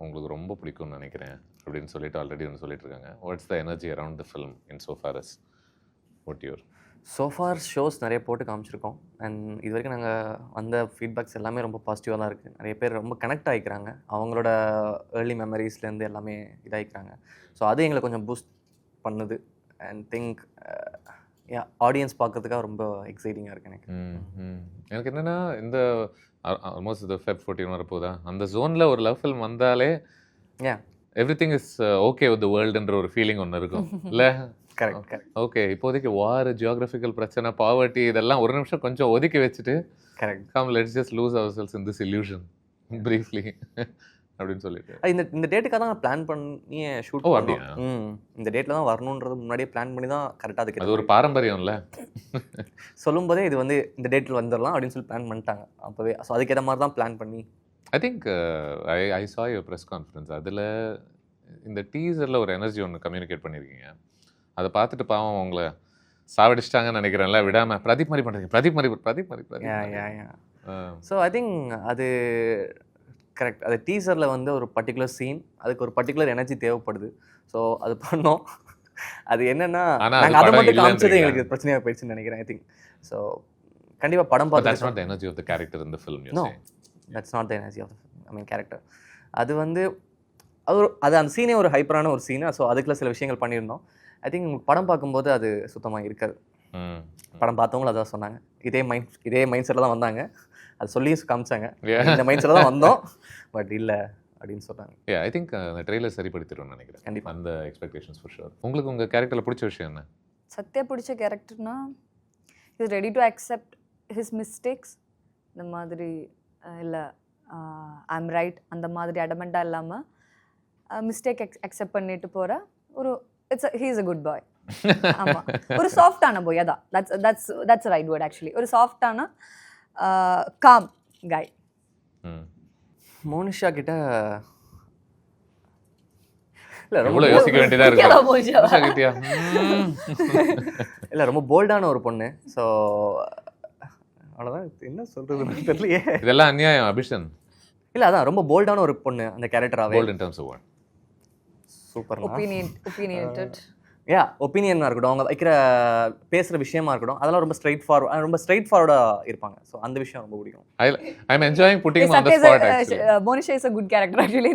[SPEAKER 2] உங்களுக்கு ரொம்ப பிடிக்கும்னு நினைக்கிறேன் அப்படின்னு சொல்லிட்டு ஆல்ரெடி ஒன்று சொல்லிட்டு இருக்காங்க. What's the energy around the film in so far as what your
[SPEAKER 1] so far shows நிறைய போட்டு காமிச்சிருக்கோம். அண்ட் இது வரைக்கும் நாங்கள் வந்த ஃபீட்பேக்ஸ் எல்லாமே ரொம்ப பாசிட்டிவாக தான் இருக்குது. நிறைய பேர் ரொம்ப கனெக்ட் ஆகிக்கிறாங்க, அவங்களோட ஏர்லி மெமரிஸ்லேருந்து எல்லாமே இதாகிக்கிறாங்க. ஸோ அது எங்களை கொஞ்சம் பூஸ்ட் பண்ணுது. அண்ட் திங்க் ஆடியன்ஸ் பார்க்கறதுக்காக ரொம்ப எக்ஸைட்டிங்காக இருக்குது எனக்கு.
[SPEAKER 2] எனக்கு என்னென்னா இந்த ஆல்மோஸ்ட் இந்த Feb 14 வரப்போதா அந்த ஜோனில் ஒரு லவ் ஃபில்ம் வந்தாலே everything is okay with the வேர்ல்டுன்ற ஒரு ஃபீலிங் ஒன்று இருக்கும் இல்லை?
[SPEAKER 1] கரெக்ட்.
[SPEAKER 2] ஓகே, இப்போதைக்கு வார், ஜியோகிராஃபிக்கல் பிரச்சனை, பாவர்ட்டி இதெல்லாம் ஒரு நிமிஷம் கொஞ்சம் ஒதுக்கி வச்சுட்டு
[SPEAKER 1] correct
[SPEAKER 2] come let's just lose ourselves in this illusion briefly அப்படின்னு சொல்லிட்டு
[SPEAKER 1] இந்த டேட்டுக்காக தான் பிளான் பண்ணி ஷூட்
[SPEAKER 2] அப்படியா?
[SPEAKER 1] இந்த டேட்டில் தான் வரணுன்றது முன்னாடியே பிளான் பண்ணி தான் கரெக்டாக அதுக்கு
[SPEAKER 2] அது ஒரு பாரம்பரியம்ல.
[SPEAKER 1] சொல்லும் போதே இது வந்து இந்த டேட்டில் வந்துடலாம் அப்படின்னு சொல்லி பிளான் பண்ணிட்டாங்க அப்போவே. ஸோ அதுக்கேற்ற மாதிரி தான் பிளான் பண்ணி
[SPEAKER 2] I think I saw your press conference. அதில் இந்த டீசரில் ஒரு எனர்ஜி ஒன்று கம்யூனிகேட் பண்ணியிருக்கீங்க. அதை பார்த்துட்டு பாவம் அவங்கள சாவடிச்சிட்டாங்கன்னு நினைக்கிறேன்ல, விடாமல் பிரதீப் மாதிரி பண்ணுறீங்க, பிரதீப் மாதிரி.
[SPEAKER 1] ஸோ ஐ திங்க் அது கரெக்ட். அது டீசரில் வந்து ஒரு பர்டிகுலர் சீன், அதுக்கு ஒரு பர்டிகுலர் எனர்ஜி தேவைப்படுது. ஸோ அது பண்ணோம். அது என்னென்னா நாங்கள் அதை மட்டும் காமிச்சது எங்களுக்கு பிரச்சனையாக போயிடுச்சுன்னு நினைக்கிறேன். ஐ திங்க் ஸோ கண்டிப்பாக படம் பார்த்து
[SPEAKER 2] that's not the energy of the character in the film.
[SPEAKER 1] No, that's not the energy of the character. அது வந்து அது அந்த சீனே ஒரு ஹைப்பரான ஒரு சீனு. ஸோ அதுக்குள்ள சில விஷயங்கள் பண்ணியிருந்தோம். ஐ திங்க் உங்களுக்கு படம் பார்க்கும்போது அது சுத்தமாக இருக்காது. படம் பார்த்தவங்களும் அதான் சொன்னாங்க. இதே மைண்ட் செட்டில் தான் வந்தாங்க. அது சொல்லி காமிச்சாங்க. இந்த மைண்ட் செட்டில் தான் வந்தோம், பட் இல்லை அப்படின்னு சொன்னாங்க.
[SPEAKER 2] ஐ திங்க் அந்த ட்ரெய்லர் சரிப்படுத்திடும்னு நினைக்கிறேன்.
[SPEAKER 1] கண்டிப்பாக
[SPEAKER 2] அந்த எக்ஸ்பெக்டேஷன்ஸ் ஃபார் ஷூர். உங்களுக்கு உங்கள் கேரக்டரில் பிடிச்ச விஷயம் என்ன?
[SPEAKER 3] சத்யா பிடிச்ச கேரக்டர்னா is ready to accept his mistakes. இந்த மாதிரி இல்லை ஐம் ரைட் அந்த மாதிரி அடமெண்ட்டாக இல்லாமல் மிஸ்டேக் அக்செப்ட் பண்ணிட்டு போகிற ஒரு ஹீ இஸ் அ குட் பாய். ஆமாம், ஒரு சாஃப்டான பாய். அதான் தட்ஸ் ரைட் வேர்ட் ஆக்சுவலி. ஒரு சாஃப்டான காம் காய்.
[SPEAKER 1] மோனிஷா கிட்ட இல்லை
[SPEAKER 2] எவ்வளோ யோசிக்க வேண்டியதாக இருக்கு.
[SPEAKER 1] இல்லை ரொம்ப போல்டான ஒரு பொண்ணு. ஸோ அவ்வளோதான், என்ன சொல்கிறதுன்னு தெரியலையே.
[SPEAKER 2] இதெல்லாம் அநியாயம் அபிஷன்.
[SPEAKER 1] இல்லை அதான் ரொம்ப போல்டான ஒரு பொண்ணு அந்த கேரக்டராகவே.
[SPEAKER 2] Bold in terms of what?
[SPEAKER 1] Super.
[SPEAKER 3] Opinionated.
[SPEAKER 1] ஒப்பீனியனாக இருக்கட்டும், அவங்க வைக்கிற பேசுகிற விஷயமா இருக்கட்டும், அதெல்லாம் ரொம்ப ஸ்ட்ரைட் ஃபார்வர்டாக இருப்பாங்க. ஸோ அந்த விஷயம் ரொம்ப பிடிக்கும்.
[SPEAKER 2] I'm enjoying putting him on the spot actually.
[SPEAKER 3] Monisha is a good character actually.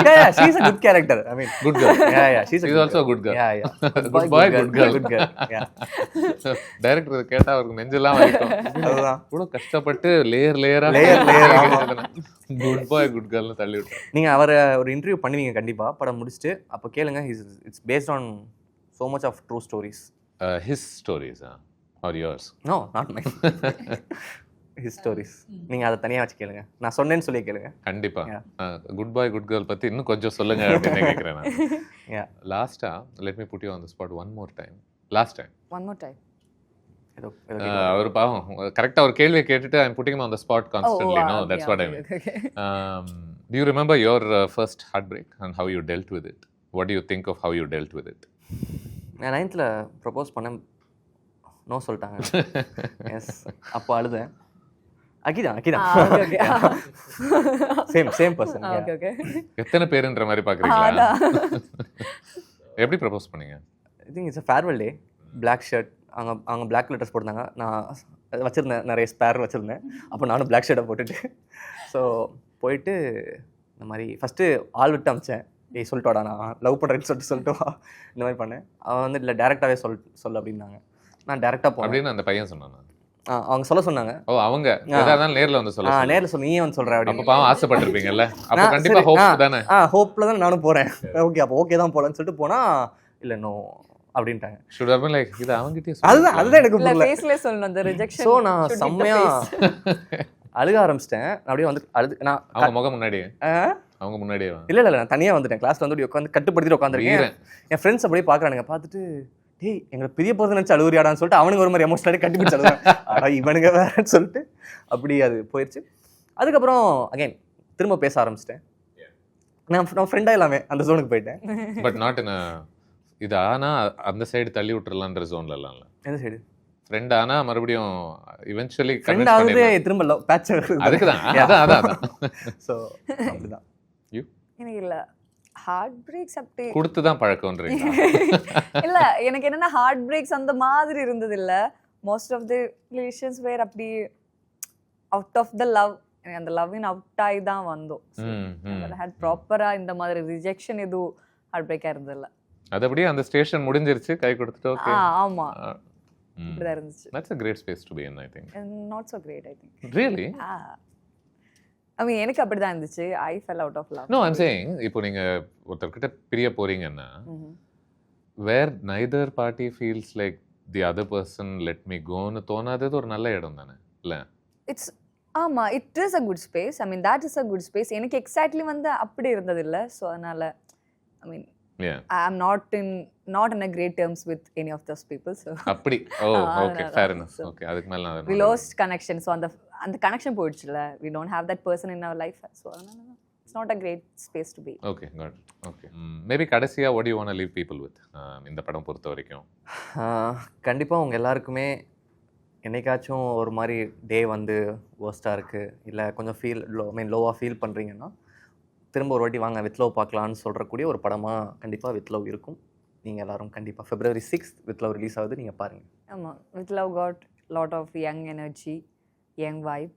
[SPEAKER 1] Yeah, she's a good character. I mean,
[SPEAKER 2] Good girl.
[SPEAKER 1] Yeah, she's
[SPEAKER 2] also a good girl.
[SPEAKER 1] Yeah.
[SPEAKER 2] Good boy, good girl.
[SPEAKER 1] Good girl. Yeah.
[SPEAKER 2] Director கேட்டா அவருக்கு நெஞ்செல்லாம் வலிக்கும்.
[SPEAKER 1] அதுதான்.
[SPEAKER 2] கூட கஷ்டப்பட்டு லேயரா good bye good கேர்ள்னு தள்ளி விட்டு.
[SPEAKER 1] நீங்க அவரை ஒரு இன்டர்வியூ பண்ணுவீங்க கண்டிப்பா படம் முடிச்சுட்டு. அப்போ கேளுங்க. It's based on so much of true stories.
[SPEAKER 2] His stories or yours?
[SPEAKER 1] No, not mine. His stories. நீங்க அதை தனியா வச்சு கேளுங்க. நான் சொன்னேன்னு சொல்லி கேளுங்க.
[SPEAKER 2] கண்டிப்பா. குட் பாய் குட் கேர்ள் பத்தி இன்னும் கொஞ்சம் சொல்லுங்க அப்படின்னு கேக்குறேன் நான்.
[SPEAKER 1] Yeah.
[SPEAKER 2] லாஸ்டா let me put you on the spot one more time. Last time.
[SPEAKER 3] One more time.
[SPEAKER 2] அவர் பாவம் கரெக்டா ஒரு கேள்வியை கேட்டுட்டு I'm putting him on the spot constantly. No, that's what I mean. Do you remember your first heartbreak and how you dealt with it? What do you think of how you dealt with it?
[SPEAKER 1] நான் 9th propose பண்ணேன், no சொல்லிட்டாங்க. Yes, அப்போ அழுதேன். அகிதான் same person.
[SPEAKER 2] எத்தனை பேருன்ற மாதிரி பாக்குறீங்களா? எப்படி ப்ரப்போஸ் பண்ணீங்க?
[SPEAKER 1] I think it's farewell day. Black shirt, அவங்க பிளாக் ட்ரெஸ் போட்டிருந்தாங்க. நான் வச்சுருந்தேன், நிறைய ஸ்பேர் வச்சுருந்தேன். அப்போ நானும் பிளாக் ஷர்ட்டை போட்டுட்டு ஸோ போயிட்டு இந்த மாதிரி ஃபஸ்ட்டு ஆள் விட்டு அமிச்சேன். ஏய் சொல்லிட்டு வாடா, நான் லவ் பண்ணுறேன்னு சொல்லிட்டு வா, இந்த மாதிரி பண்ணேன். அவன் வந்து இல்லை டேரெக்டாகவே சொல்ல அப்படின்னாங்க. நான் டேரெக்டாக போனேன்
[SPEAKER 2] அப்படின்னு அந்த பையன் சொன்னாங்க.
[SPEAKER 1] அவங்க சொல்ல சொன்னாங்க.
[SPEAKER 2] ஓ, அவங்க எதாவது நேரில் வந்து சொல்ல
[SPEAKER 1] நேரில் சொல்லி நீயே வந்து சொல்கிறேன்
[SPEAKER 2] அப்போ பாவம் ஆசைப்பட்டிருப்பீங்கல்ல. அப்போ கண்டிப்பாக ஹோப் தானே.
[SPEAKER 1] ஹோப்பில் தான் நானும் போகிறேன். ஓகே, அப்போ ஓகே தான் போகலன்னு சொல்லிட்டு போனால் இல்லை நோ அப்படின்ட்டாங்க.
[SPEAKER 2] should have been like இது அவங்கிட்டே
[SPEAKER 1] அதுதான் எனக்கு புரியல.
[SPEAKER 3] ஃபேஸ்ல சொல்லணும் அந்த ரிஜெக்ஷன்.
[SPEAKER 1] சோ நான் செம்மையா அழுக ஆரம்பிச்சிட்டேன். அப்படியே வந்து நான்
[SPEAKER 2] அவங்க முகம் முன்னாடியே அவங்க முன்னாடியே
[SPEAKER 1] இல்ல நான் தனியா வந்துட்டேன். கிளாஸ்ல வந்து உட்காந்து கட்டுப்படுத்திட்டு உட்காந்துருக்கேன். என் ஃப்ரெண்ட்ஸ் அப்படியே பாக்குறானுங்க. பார்த்துட்டு டேய் எங்களை பெரிய போகிறது நினச்சி அழுகுறியாடான்னு சொல்லிட்டு அவனுங்க ஒரு மாதிரி எமோஷனலாக கட்டி பிடிச்சி அழுகுறாங்க. ஆடா இவனுங்க வேறன்னு சொல்லிட்டு அப்படி அது போயிடுச்சு. அதுக்கப்புறம் அகைன் திரும்ப பேச ஆரம்பிச்சிட்டேன். நான் ஃப்ரெண்டாக எல்லாமே அந்த ஜோனுக்கு போயிட்டேன்.
[SPEAKER 2] பட் நாட் இன் இது ஆனால் அந்த சைடு தள்ளி விட்டுறலான்ற ஜோன்ல எல்லாம் இல்லை.
[SPEAKER 1] எந்த சைடு
[SPEAKER 2] ஃப்ரெண்ட் ஆனா மறுபடியும் இவென்ச்சுவலி
[SPEAKER 1] ஃப்ரெண்ட் ஆகுது திரும்ப லவ் பேட்ச்
[SPEAKER 2] அதுக்கு தான் அதான்
[SPEAKER 1] ஸோ அப்படிதான்.
[SPEAKER 3] எனக்கு இல்லை ஹார்ட் பிரேக்ஸ் அப்படி
[SPEAKER 2] கொடுத்து தான் பழக்கம்ன்றீங்க?
[SPEAKER 3] இல்ல எனக்கு என்னன்னா ஹார்ட் பிரேக்ஸ் அந்த மாதிரி இருந்தது இல்ல. மோஸ்ட் ஆஃப் தி ரிலேஷன்ஸ் வேர் அப்படி அவுட் ஆஃப் த லவ், எனக்கு அந்த லவ்வின் அவுட் ஆகி தான் வந்தோம். ஹேட் ப்ராப்பரா இந்த மாதிரி ரிஜெக்ஷன் எதுவும் ஹார்ட் பிரேக்காக இருந்ததில்ல.
[SPEAKER 2] அது அப்படியே அந்த ஸ்டேஷன் முடிஞ்சிருச்சு, கை கொடுத்துட்டு ஓகே.
[SPEAKER 3] ஆமா இப்படிதான் இருந்துச்சு.
[SPEAKER 2] That's a great space to be in, I think.
[SPEAKER 3] Not so great, I think.
[SPEAKER 2] Really?
[SPEAKER 3] I mean எனக்கு அப்படிதான் இருந்துச்சு. I fell out of love.
[SPEAKER 2] No, I'm saying இப்போ நீங்க ஒருத்தர்கிட்ட பிரிய போறீங்கன்னா where neither party feels like the other person let me go னு தோணாதது ஒரு நல்ல இடம் தானே இல்ல?
[SPEAKER 3] It's ஆமா, it is a good space. I mean that is a good space. எனக்கு எக்ஸாக்ட்லி வந்து அப்படி இருந்தது இல்ல. ஸோ அதனால I mean
[SPEAKER 2] yeah,
[SPEAKER 3] I'm not in a great terms with any of those people. So
[SPEAKER 2] அப்படி okay, fair enough. Okay, அதுக்கு மேல நான்
[SPEAKER 3] we lost connection. So அந்த connection போயிடுச்சுல. We don't have that person in our life. So it's not a great space to be.
[SPEAKER 2] Okay, got it. Okay. Maybe கடைசியா what do you want to leave people with இந்த படம் பொறுத்த வரைக்கும்?
[SPEAKER 1] கண்டிப்பா உங்க எல்லாருக்குமே என்னைக்காச்சும் ஒரு மாதிரி டே வந்து வர்ஸ்டாக இருக்குது, இல்லை கொஞ்சம் லோவாக ஃபீல் பண்ணுறீங்கன்னா திரும்ப ஒரு வாட்டி வாங்க வித் லவ் பார்க்கலான்னு சொல்கிறக்கூடிய ஒரு படமாக கண்டிப்பாக வித் லவ் இருக்கும். நீங்கள் எல்லோரும் கண்டிப்பாக February 6th with love release ஆகுது, நீங்கள் பாருங்கள்.
[SPEAKER 3] ஆமாம், with love got lot of young energy, young vibe,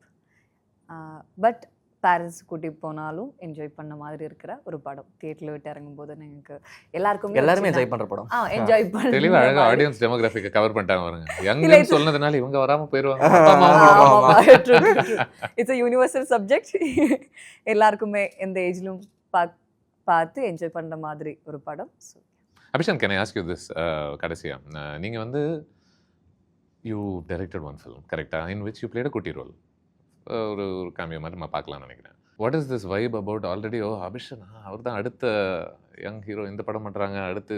[SPEAKER 3] but parents கூட்டி போனாலும் என்ஜாய் பண்ண மாதிரி இருக்கிற ஒரு படம். தியேட்டர்ல விட்டு இறங்கும் போது எனக்கு எல்லாருக்குமே
[SPEAKER 1] எல்லாருமே என்ஜாய் பண்ற படம்.
[SPEAKER 3] என்ஜாய்
[SPEAKER 2] தெளிவா அழகா
[SPEAKER 3] பண்ண
[SPEAKER 2] ஆடியன்ஸ் டெமோகிராஃபிக்கை கவர் பண்ணிட்டாங்க பாருங்க.
[SPEAKER 3] இல்ல,
[SPEAKER 2] யங்னு சொன்னதுனால இவங்க வராம போயிருவாங்க, அப்பா அம்மா வந்துருவாங்க.
[SPEAKER 3] It's a universal subject. எல்லாருக்குமே எந்த ஏஜ்லும் பார்த்து என்ஜாய் பண்ற மாதிரி ஒரு படம்.
[SPEAKER 2] Abishan, can I ask you this கடைசியா, நீங்க வந்து யூ டைரக்டட் ஒன் ஃபிலிம் கரெக்டா, in which you played a குட்டி ரோல், ஒரு கேமியோ மாதிரி நம்ம பார்க்கலாம்னு நினைக்கிறேன். What is this vibe about already? Oh Abishan அவர் தான் அடுத்த யங் ஹீரோ, இந்த படம் பண்ணுறாங்க அடுத்து,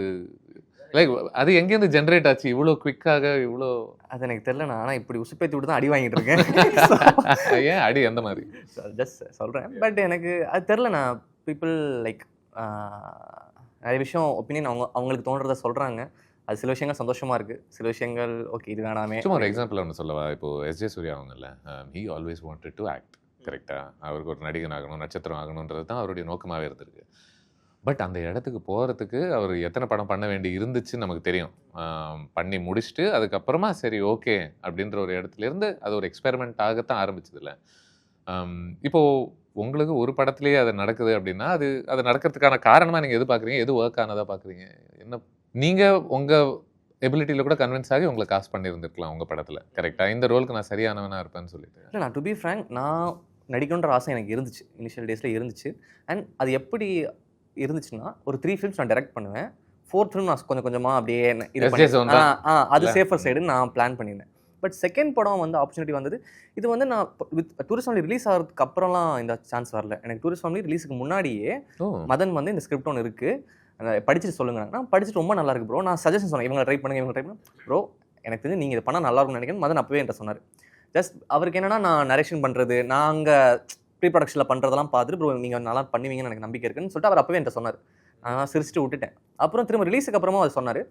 [SPEAKER 2] லைக் அது எங்கேருந்து ஜென்ரேட் ஆச்சு இவ்வளோ குவிக்காக? இவ்வளோ
[SPEAKER 1] அது எனக்கு தெரியலண்ணா. ஆனால் இப்படி உசுப்பேத்தி விட்டு தான் அடி வாங்கிட்டு இருக்கேன்.
[SPEAKER 2] ஏன் அடி எந்த மாதிரி?
[SPEAKER 1] ஜஸ்ட் சொல்கிறேன். பட் எனக்கு அது தெரிலண்ணா. பீப்புள் லைக் நிறைய விஷயம் ஒப்பீனியன் அவங்களுக்கு தோன்றதை சொல்கிறாங்க. அது சில விஷயங்கள் சந்தோஷமாக இருக்குது, சில விஷயங்கள் ஓகே இது வேணாமே.
[SPEAKER 2] சும்மா ஒரு எக்ஸாம்பிள் ஒன்று சொல்லவா? இப்போது எஸ்ஜே சூர்யா அவங்கல்ல, he always wanted to act கரெக்டாக. அவருக்கு ஒரு நடிகன் ஆகணும், நட்சத்திரம் ஆகணுன்றது தான் அவருடைய நோக்கமாகவே இருந்திருக்கு. பட் அந்த இடத்துக்கு போகிறதுக்கு அவர் எத்தனை படம் பண்ண வேண்டி இருந்துச்சுன்னு நமக்கு தெரியும். பண்ணி முடிச்சுட்டு அதுக்கப்புறமா சரி ஓகே அப்படின்ற ஒரு இடத்துலேருந்து அது ஒரு எக்ஸ்பெரிமெண்ட் ஆகத்தான் ஆரம்பிச்சதில்ல. இப்போது உங்களுக்கு ஒரு படத்துலேயே அது நடக்குது அப்படின்னா அது நடக்கிறதுக்கான காரணமாக நீங்கள் எது பார்க்குறீங்க? எது ஒர்க் ஆனதாக பார்க்குறீங்க? என்ன நீங்கள் உங்கள் எபிலிட்டியில் கூட கன்வின்ஸ் ஆகி உங்களை காசு பண்ணியிருந்துருக்கலாம் உங்கள் படத்தில் கரெக்டாக, இந்த ரோலுக்கு நான் சரியானவனாக இருப்பேன்னு சொல்லிட்டு.
[SPEAKER 1] இல்லை, நான் டு பி ஃப்ரேங்க், நான் நடிக்கணுன்ற ஆசை எனக்கு இருந்துச்சு, இனிஷியல் டேஸில் இருந்துச்சு. அண்ட் அது எப்படி இருந்துச்சுன்னா, ஒரு 3 ஃபிலிம்ஸ் நான் டைரக்ட் பண்ணுவேன், 4th ஃபிலிம் நான் கொஞ்சம் கொஞ்சமாக அப்படியே அது சேஃபர் சைடுன்னு நான் பிளான் பண்ணியிருந்தேன். பட் செகண்ட் படம் வந்து ஆப்பர்ச்சுனிட்டி வந்தது. இது வந்து நான் வித் டூரிஸ்ட் ஃபேமிலி ரிலீஸ் ஆகிறதுக்கு அப்புறம்லாம் இந்த சான்ஸ் வரல. எனக்கு டூரிஸ்ட் ஃபேமிலி ரிலீஸுக்கு முன்னாடியே மதன் வந்து இந்த ஸ்கிரிப்ட் ஒன்று இருக்குது, படிச்சுட்டு சொல்லுங்க. நான் படிச்சுட்டு ரொம்ப நல்லா இருக்கு ப்ரோ, நான் சஜஷன் சொன்னேன், இவங்க ட்ரை பண்ணுங்க ப்ரோ, எனக்கு தெரிஞ்சு நீங்கள் இது பண்ணால் நல்லா இருக்கும்னு நினைக்கிறேன். மதன் அப்பவே என்கிட்ட சொன்னார். ஜஸ்ட் அவருக்கு என்னன்னா, நான் நரேஷன் பண்ணுறது, நாங்கள் ப்ரீ ப்ரொடக்ஷனில் பண்ணுறதெல்லாம் பார்த்துட்டு ப்ரோ நீங்கள் நல்லா பண்ணுவீங்கன்னு எனக்கு நம்பிக்கை இருக்குன்னு சொல்லிட்டு அவர் அப்பவே என்கிட்ட சொன்னார். நான் சிரிச்சுட்டு விட்டுட்டேன். அப்புறம் திரும்ப ரிலீஸுக்கு அப்புறமா அவர் சொன்னார்.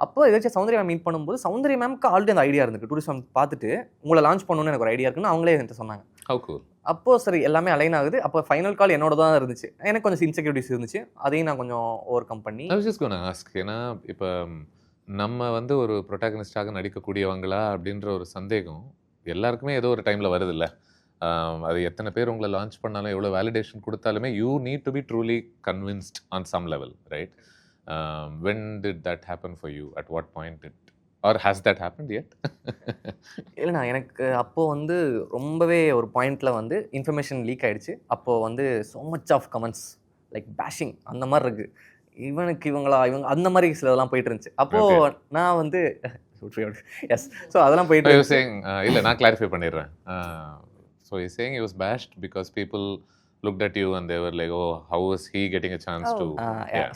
[SPEAKER 1] அப்போ ஏதாச்சும் சௌந்தர்யா மேம் மீட் பண்ணும்போது சௌந்தர்யா மேம்க்கு ஆல்ரெடி அந்த ஐடியா இருந்துருக்கு, டூரிஸ்ட் ஃபேம் பார்த்துட்டு உங்களை லான்ச் பண்ணணும்னு எனக்கு ஒரு ஐடியா இருக்குன்னு அவங்களே என்கிட்ட சொன்னாங்க. அப்போது சரி எல்லாமே அலைன் ஆகுது. அப்போ ஃபைனல் கால் என்னோட தான் இருந்துச்சு. எனக்கு கொஞ்சம் இன்செக்யூரிட்டிஸ் இருந்துச்சு, அதையும் நான் கொஞ்சம் ஓவர் கம் பண்ணி.
[SPEAKER 2] ஏன்னா இப்போ நம்ம வந்து ஒரு ப்ரொட்டாகனிஸ்டாக நடிக்கக்கூடியவங்களா அப்படின்ற ஒரு சந்தேகம் எல்லாருக்குமே ஏதோ ஒரு டைமில் வருது இல்லை? அது எத்தனை பேர் உங்களை லான்ச் பண்ணாலும் எவ்வளோ வேலிடேஷன் கொடுத்தாலுமே you need to be truly convinced on some level, right? when did that happen for you? At what point or has that happened yet?
[SPEAKER 1] இல்லைண்ணா, எனக்கு அப்போது வந்து ரொம்பவே ஒரு பாயிண்டில் வந்து இன்ஃபர்மேஷன் லீக் ஆகிடுச்சு. அப்போது வந்து so much of comments like bashing அந்த மாதிரி இருக்குது. இவங்க அந்த மாதிரி சிலதெல்லாம் போயிட்டு இருந்துச்சு. அப்போது நான் வந்து எஸ், ஸோ அதெல்லாம் போயிட்டு
[SPEAKER 2] இல்லை, நான் கிளாரிஃபை பண்ணிடுறேன். So you saying he was bashed because people looked at you and they were like, oh, how is he getting a chance to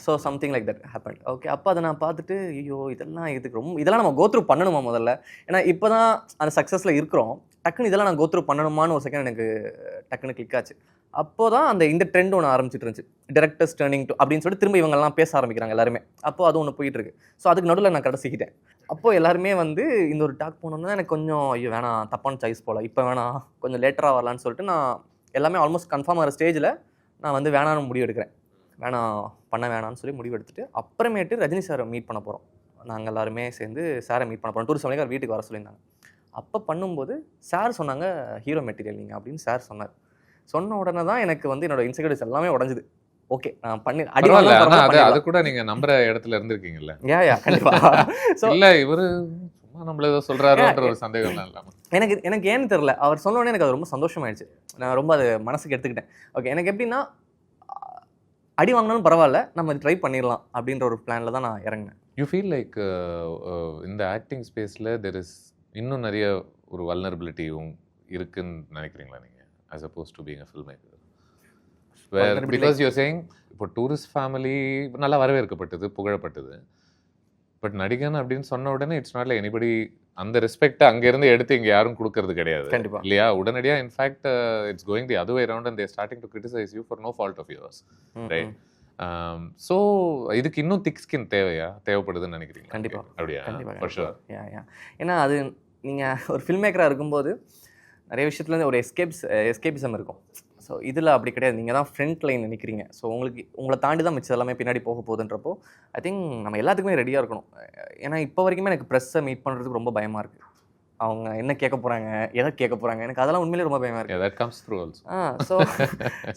[SPEAKER 1] so something like that happened. okay, அப்போ அதை நான் பார்த்துட்டு ஐயோ இதெல்லாம் நம்ம கோத்ரூ பண்ணணுமா முதல்ல? ஏன்னா இப்போ தான் அந்த சக்ஸஸில் இருக்கிறோம், டக்குன்னு இதெல்லாம் நான் கோத்ரூ பண்ணணுமான்னு ஒரு செகண்ட் எனக்கு டக்குன்னு கிளிக் ஆச்சு. அப்போ தான் இந்த ட்ரெண்ட் ஒன்று ஆரம்பிச்சிட்டு இருந்துச்சு, டேரக்டர்ஸ் டர்னிங் டு அப்படின்னு சொல்லிட்டு திரும்ப இவங்கெல்லாம் பேச ஆரம்பிக்கிறாங்க எல்லாருமே. அப்போது அது ஒன்று போயிட்டு இருக்கு. ஸோ அதுக்கு நடுவில் நான் கடைசிக்கிட்டேன். அப்போது எல்லாருமே வந்து இந்த ஒரு டாக் போனோம்னா எனக்கு கொஞ்சம் ஐயோ வேணாம், தப்பான சாய்ஸ் போல், இப்போ வேணாம், கொஞ்சம் லேட்டராக வரலான்னு சொல்லிட்டு நான் எல்லாமே ஆல்மோஸ்ட் கன்ஃபார்ம் ஆகிற ஸ்டேஜில் நான் வந்து வேணான்னு முடிவு எடுக்கிறேன். வேணான்னு சொல்லி முடிவு எடுத்துட்டு அப்புறமேட்டு ரஜினி சாரை மீட் பண்ண போகிறோம். நாங்கள் எல்லாருமே சேர்ந்து சாரை மீட் பண்ண போகிறோம். டூரிஸ்ட் ஃபேமிலிக்கு வீட்டுக்கு வர சொல்லியிருந்தாங்க. அப்போ பண்ணும்போது சார் சொன்னாங்க, ஹீரோ மெட்டீரியல் நீங்கள் அப்படின்னு சார் சொன்னார். சொன்ன உடனே தான் எனக்கு வந்து என்னோட இன்செக்யூரிட்டிஸ் எல்லாமே உடஞ்சுது. ஓகே, நான் பண்ணி
[SPEAKER 2] அது கூட நீங்கள் நம்புற இடத்துல இருந்திருக்கீங்கல்ல?
[SPEAKER 1] கண்டிப்பா. ஸோ
[SPEAKER 2] இல்லை இவர் நம்மள ஏதோ சொல்றாருன்ற ஒரு சந்தேகம் இல்லாமல்
[SPEAKER 1] எனக்கு ஏன்னு தெரியல, அவர் சொன்ன உடனே எனக்கு அது ரொம்ப சந்தோஷமாயிடுச்சு. நான் ரொம்ப அது மனசுக்கு எடுத்துக்கிட்டேன். ஓகே, எனக்கு எப்படின்னா அடி வாங்கினாலும் பரவாயில்ல, நம்ம ட்ரை பண்ணிடலாம் அப்படின்ற ஒரு பிளானில் தான் நான் இறங்கினேன்.
[SPEAKER 2] யூ ஃபீல் லைக் இந்த ஆக்டிங் ஸ்பேஸில் தெர் இஸ் இன்னும் நிறைய ஒரு வல்னரபிலிட்டியும் இருக்குன்னு நினைக்கிறீங்களா நீங்கள், as opposed to being a filmmaker? Because you're saying இப்போ டூரிஸ்ட் ஃபேமிலி நல்லா வரவேற்கப்பட்டது, புகழப்பட்டது. பட் நடிகன் அப்படின்னு சொன்ன உடனே இட்ஸ் நாட் லைக் எனிபடி அந்த ரெஸ்பெக்ட் அங்கேருந்து எடுத்து இங்கே யாரும் கொடுக்கறது கிடையாது இல்லையா? உடனடியாக in fact it's going the other way around and they're starting to criticise you for no fault of yours, right? So இதுக்கு இன்னும் திக் ஸ்கின் தேவைப்படுதுன்னு நினைக்கிறீங்க?
[SPEAKER 1] கண்டிப்பாக.
[SPEAKER 2] அப்படியா? For sure.
[SPEAKER 1] ஏன்னா அது நீங்கள் ஒரு ஃபில்ம் மேக்கராக இருக்கும்போது நிறைய விஷயத்துலேருந்து ஒரு எஸ்கேபிசம் இருக்கும். ஸோ இதில் அப்படி கிடையாது, நீங்கள் தான் ஃப்ரண்ட் லைன் நினைக்கிறீங்க. ஸோ உங்களை தாண்டி தான் மிச்சம் எல்லாமே பின்னாடி போக போகுதுன்றப்போ ஐ திங்க் நம்ம எல்லாத்துக்குமே ரெடியாக இருக்கணும். ஏன்னா இப்போ வரைக்குமே எனக்கு ப்ரெஸ்ஸை மீட் பண்ணுறதுக்கு ரொம்ப பயமாக இருக்குது. அவங்க என்ன கேட்க போகிறாங்க, எதை கேட்க போகிறாங்க, எனக்கு அதெல்லாம் உண்மையிலே ரொம்ப பயமாக இருக்குது.
[SPEAKER 2] that comes through also.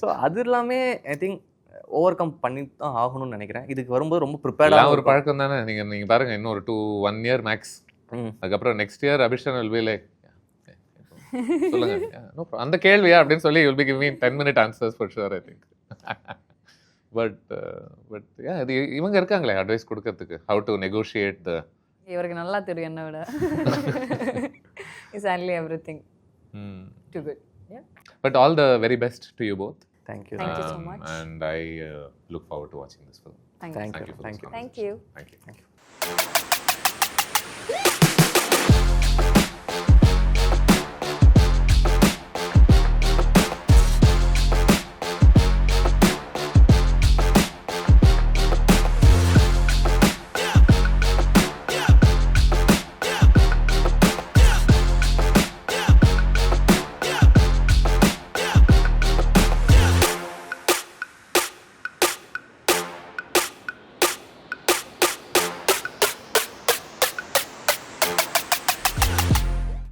[SPEAKER 1] So அது எல்லாமே ஐ திங்க் ஓவர் கம் பண்ணி தான் ஆகணும்னு நினைக்கிறேன். இதுக்கு வரும்போது ரொம்ப
[SPEAKER 2] எல்லாம்
[SPEAKER 1] ப்ரிப்பேர்டாக
[SPEAKER 2] ஒரு பழக்கம் தானே. நீங்க பாருங்க, இன்னும் ஒரு 1 year மேக்ஸ், அதுக்கப்புறம் next year அபிஷன் will be like சொல்லுங்க no problem. அந்த கேள்வியா அப்படின்னு சொல்லி you'll be giving me 10-minute answers for sure I think. But yeah, இது இவங்க இருக்காங்களே அட்வைஸ் கொடுக்கறதுக்கு, how to negotiate the
[SPEAKER 3] இவருக்கு நல்லா தெரியும் என்ன விட. Is handling everything to good.
[SPEAKER 2] but all the very best to you both.
[SPEAKER 1] Thank you.
[SPEAKER 3] Thank you so much.
[SPEAKER 2] And I look forward to watching this film.
[SPEAKER 3] Thank you.
[SPEAKER 1] Thank
[SPEAKER 2] Thank
[SPEAKER 1] you.
[SPEAKER 2] you for this
[SPEAKER 1] Thank you.
[SPEAKER 2] conversation.
[SPEAKER 3] Thank you.
[SPEAKER 2] Thank you.
[SPEAKER 1] Thank you.